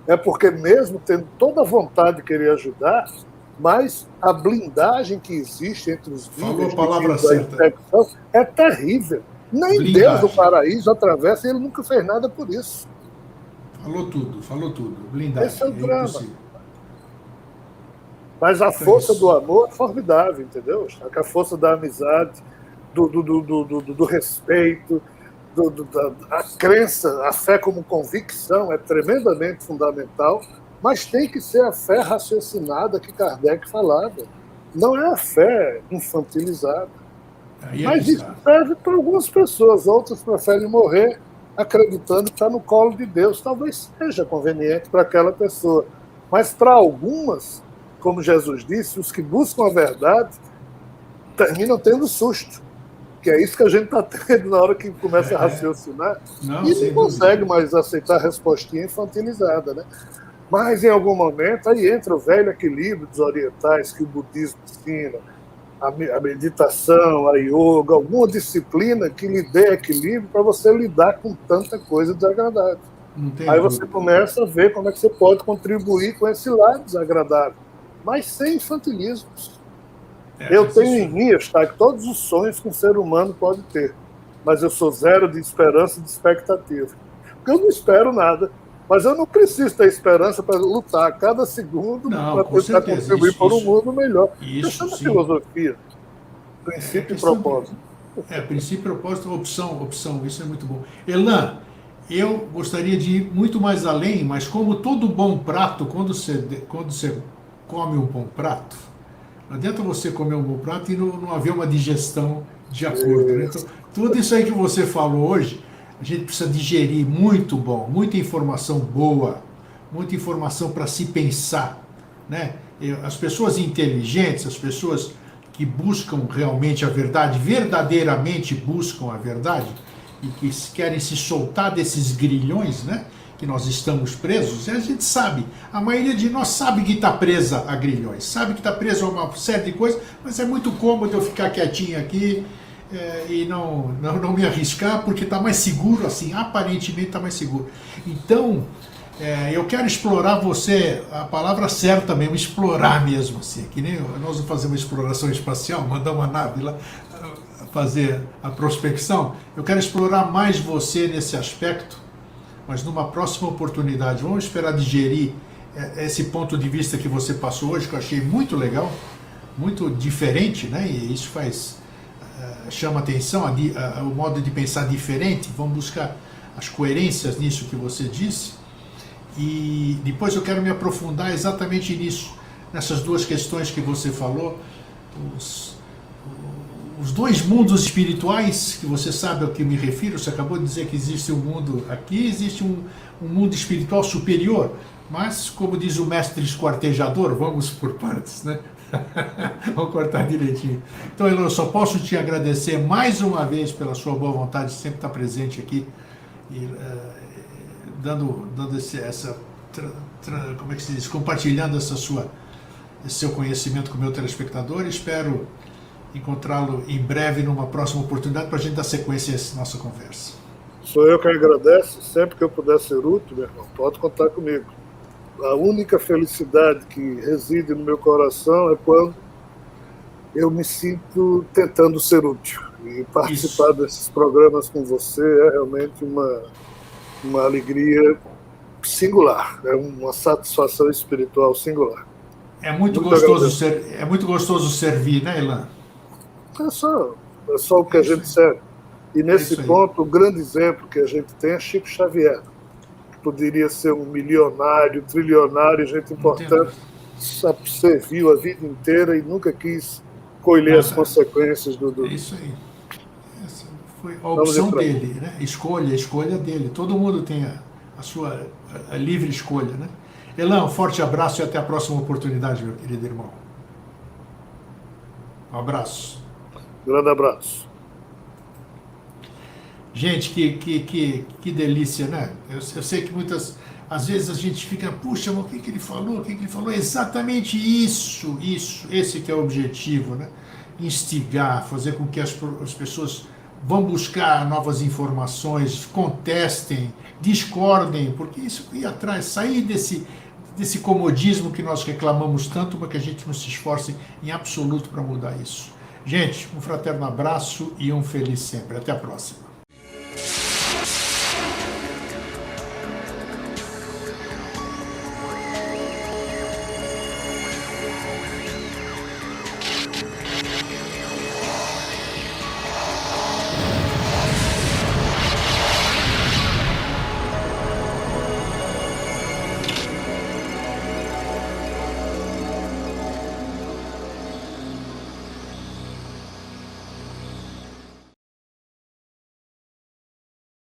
é porque mesmo tendo toda a vontade de querer ajudar, mas a blindagem que existe entre os vivos é terrível. Nem blindagem. Deus do paraíso atravessa e ele nunca fez nada por isso. Falou tudo. Blindagem. Esse é o drama. Mas a força do amor é formidável, entendeu? A força da amizade, do respeito, a crença, a fé como convicção é tremendamente fundamental, mas tem que ser a fé raciocinada que Kardec falava. Não é a fé infantilizada. Mas isso serve para algumas pessoas, outras preferem morrer acreditando que está no colo de Deus. Talvez seja conveniente para aquela pessoa. Mas para algumas, como Jesus disse, os que buscam a verdade terminam tendo susto. Que é isso que a gente está tendo na hora que começa a raciocinar. E não consegue mais aceitar a respostinha infantilizada, né? Mas, em algum momento, aí entra o velho equilíbrio dos orientais que o budismo ensina, a meditação, a yoga, alguma disciplina que lhe dê equilíbrio para você lidar com tanta coisa desagradável. Aí você começa a ver como é que você pode contribuir com esse lado desagradável, mas sem infantilismos. Eu tenho em mim, Eustáquio, todos os sonhos que um ser humano pode ter, mas eu sou zero de esperança e de expectativa. Porque eu não espero nada, mas eu não preciso ter esperança para lutar a cada segundo para tentar contribuir para um mundo melhor. Isso é uma filosofia. Princípio e propósito. Princípio, propósito, opção. Isso é muito bom. Elan, eu gostaria de ir muito mais além, mas como todo bom prato, quando você come um bom prato, não adianta você comer um bom prato e não haver uma digestão de acordo. Né? Então, tudo isso aí que você falou hoje, a gente precisa digerir muito bom, muita informação boa, muita informação para se pensar. Né? As pessoas inteligentes, as pessoas que buscam realmente a verdade, verdadeiramente buscam a verdade, e que querem se soltar desses grilhões, né, que nós estamos presos, a gente sabe, a maioria de nós sabe que está presa a grilhões, sabe que está preso a uma série de coisas, mas é muito cômodo eu ficar quietinho aqui e não me arriscar, porque está mais seguro assim, aparentemente está mais seguro. Então, eu quero explorar você, a palavra certa mesmo, explorar mesmo, assim, que nem nós vamos fazer uma exploração espacial, mandar uma nave lá fazer a prospecção. Eu quero explorar mais você nesse aspecto, mas numa próxima oportunidade. Vamos esperar digerir esse ponto de vista que você passou hoje, que eu achei muito legal, muito diferente, né? E isso chama atenção, o modo de pensar diferente. Vamos buscar as coerências nisso que você disse. E depois eu quero me aprofundar exatamente nisso, nessas duas questões que você falou, os dois mundos espirituais, que você sabe ao que me refiro. Você acabou de dizer que existe um mundo aqui, existe um mundo espiritual superior, mas, como diz o mestre esquartejador, vamos por partes, né? Vamos cortar direitinho. Então, Elan, eu só posso te agradecer mais uma vez pela sua boa vontade de sempre estar presente aqui e dando como é que se diz? Compartilhando esse seu conhecimento com o meu telespectador. Espero encontrá-lo em breve numa próxima oportunidade para a gente dar sequência a essa nossa conversa. Sou eu que agradeço. Sempre que eu puder ser útil, meu irmão, pode contar comigo. A única felicidade que reside no meu coração é quando eu me sinto tentando ser útil. E participar desses programas com você é realmente uma alegria singular, é uma satisfação espiritual singular. É muito gostoso servir, né, Elan? É só o que a gente serve. E nesse ponto, o grande exemplo que a gente tem é Chico Xavier. Poderia ser um milionário, trilionário, gente importante, serviu a vida inteira e nunca quis colher as consequências do... É isso aí. Essa foi a opção dele, né? Escolha dele. Todo mundo tem a sua livre escolha, né? Elan, um forte abraço e até a próxima oportunidade, meu querido irmão. Um abraço. Grande abraço. Gente, que delícia, né? Eu sei que às vezes a gente fica, puxa, mas o que ele falou? O que ele falou? Exatamente isso, esse que é o objetivo, né? Instigar, fazer com que as pessoas vão buscar novas informações, contestem, discordem, porque isso ir atrás, sair desse comodismo que nós reclamamos tanto, mas que a gente não se esforce em absoluto para mudar isso. Gente, um fraterno abraço e um feliz sempre. Até a próxima.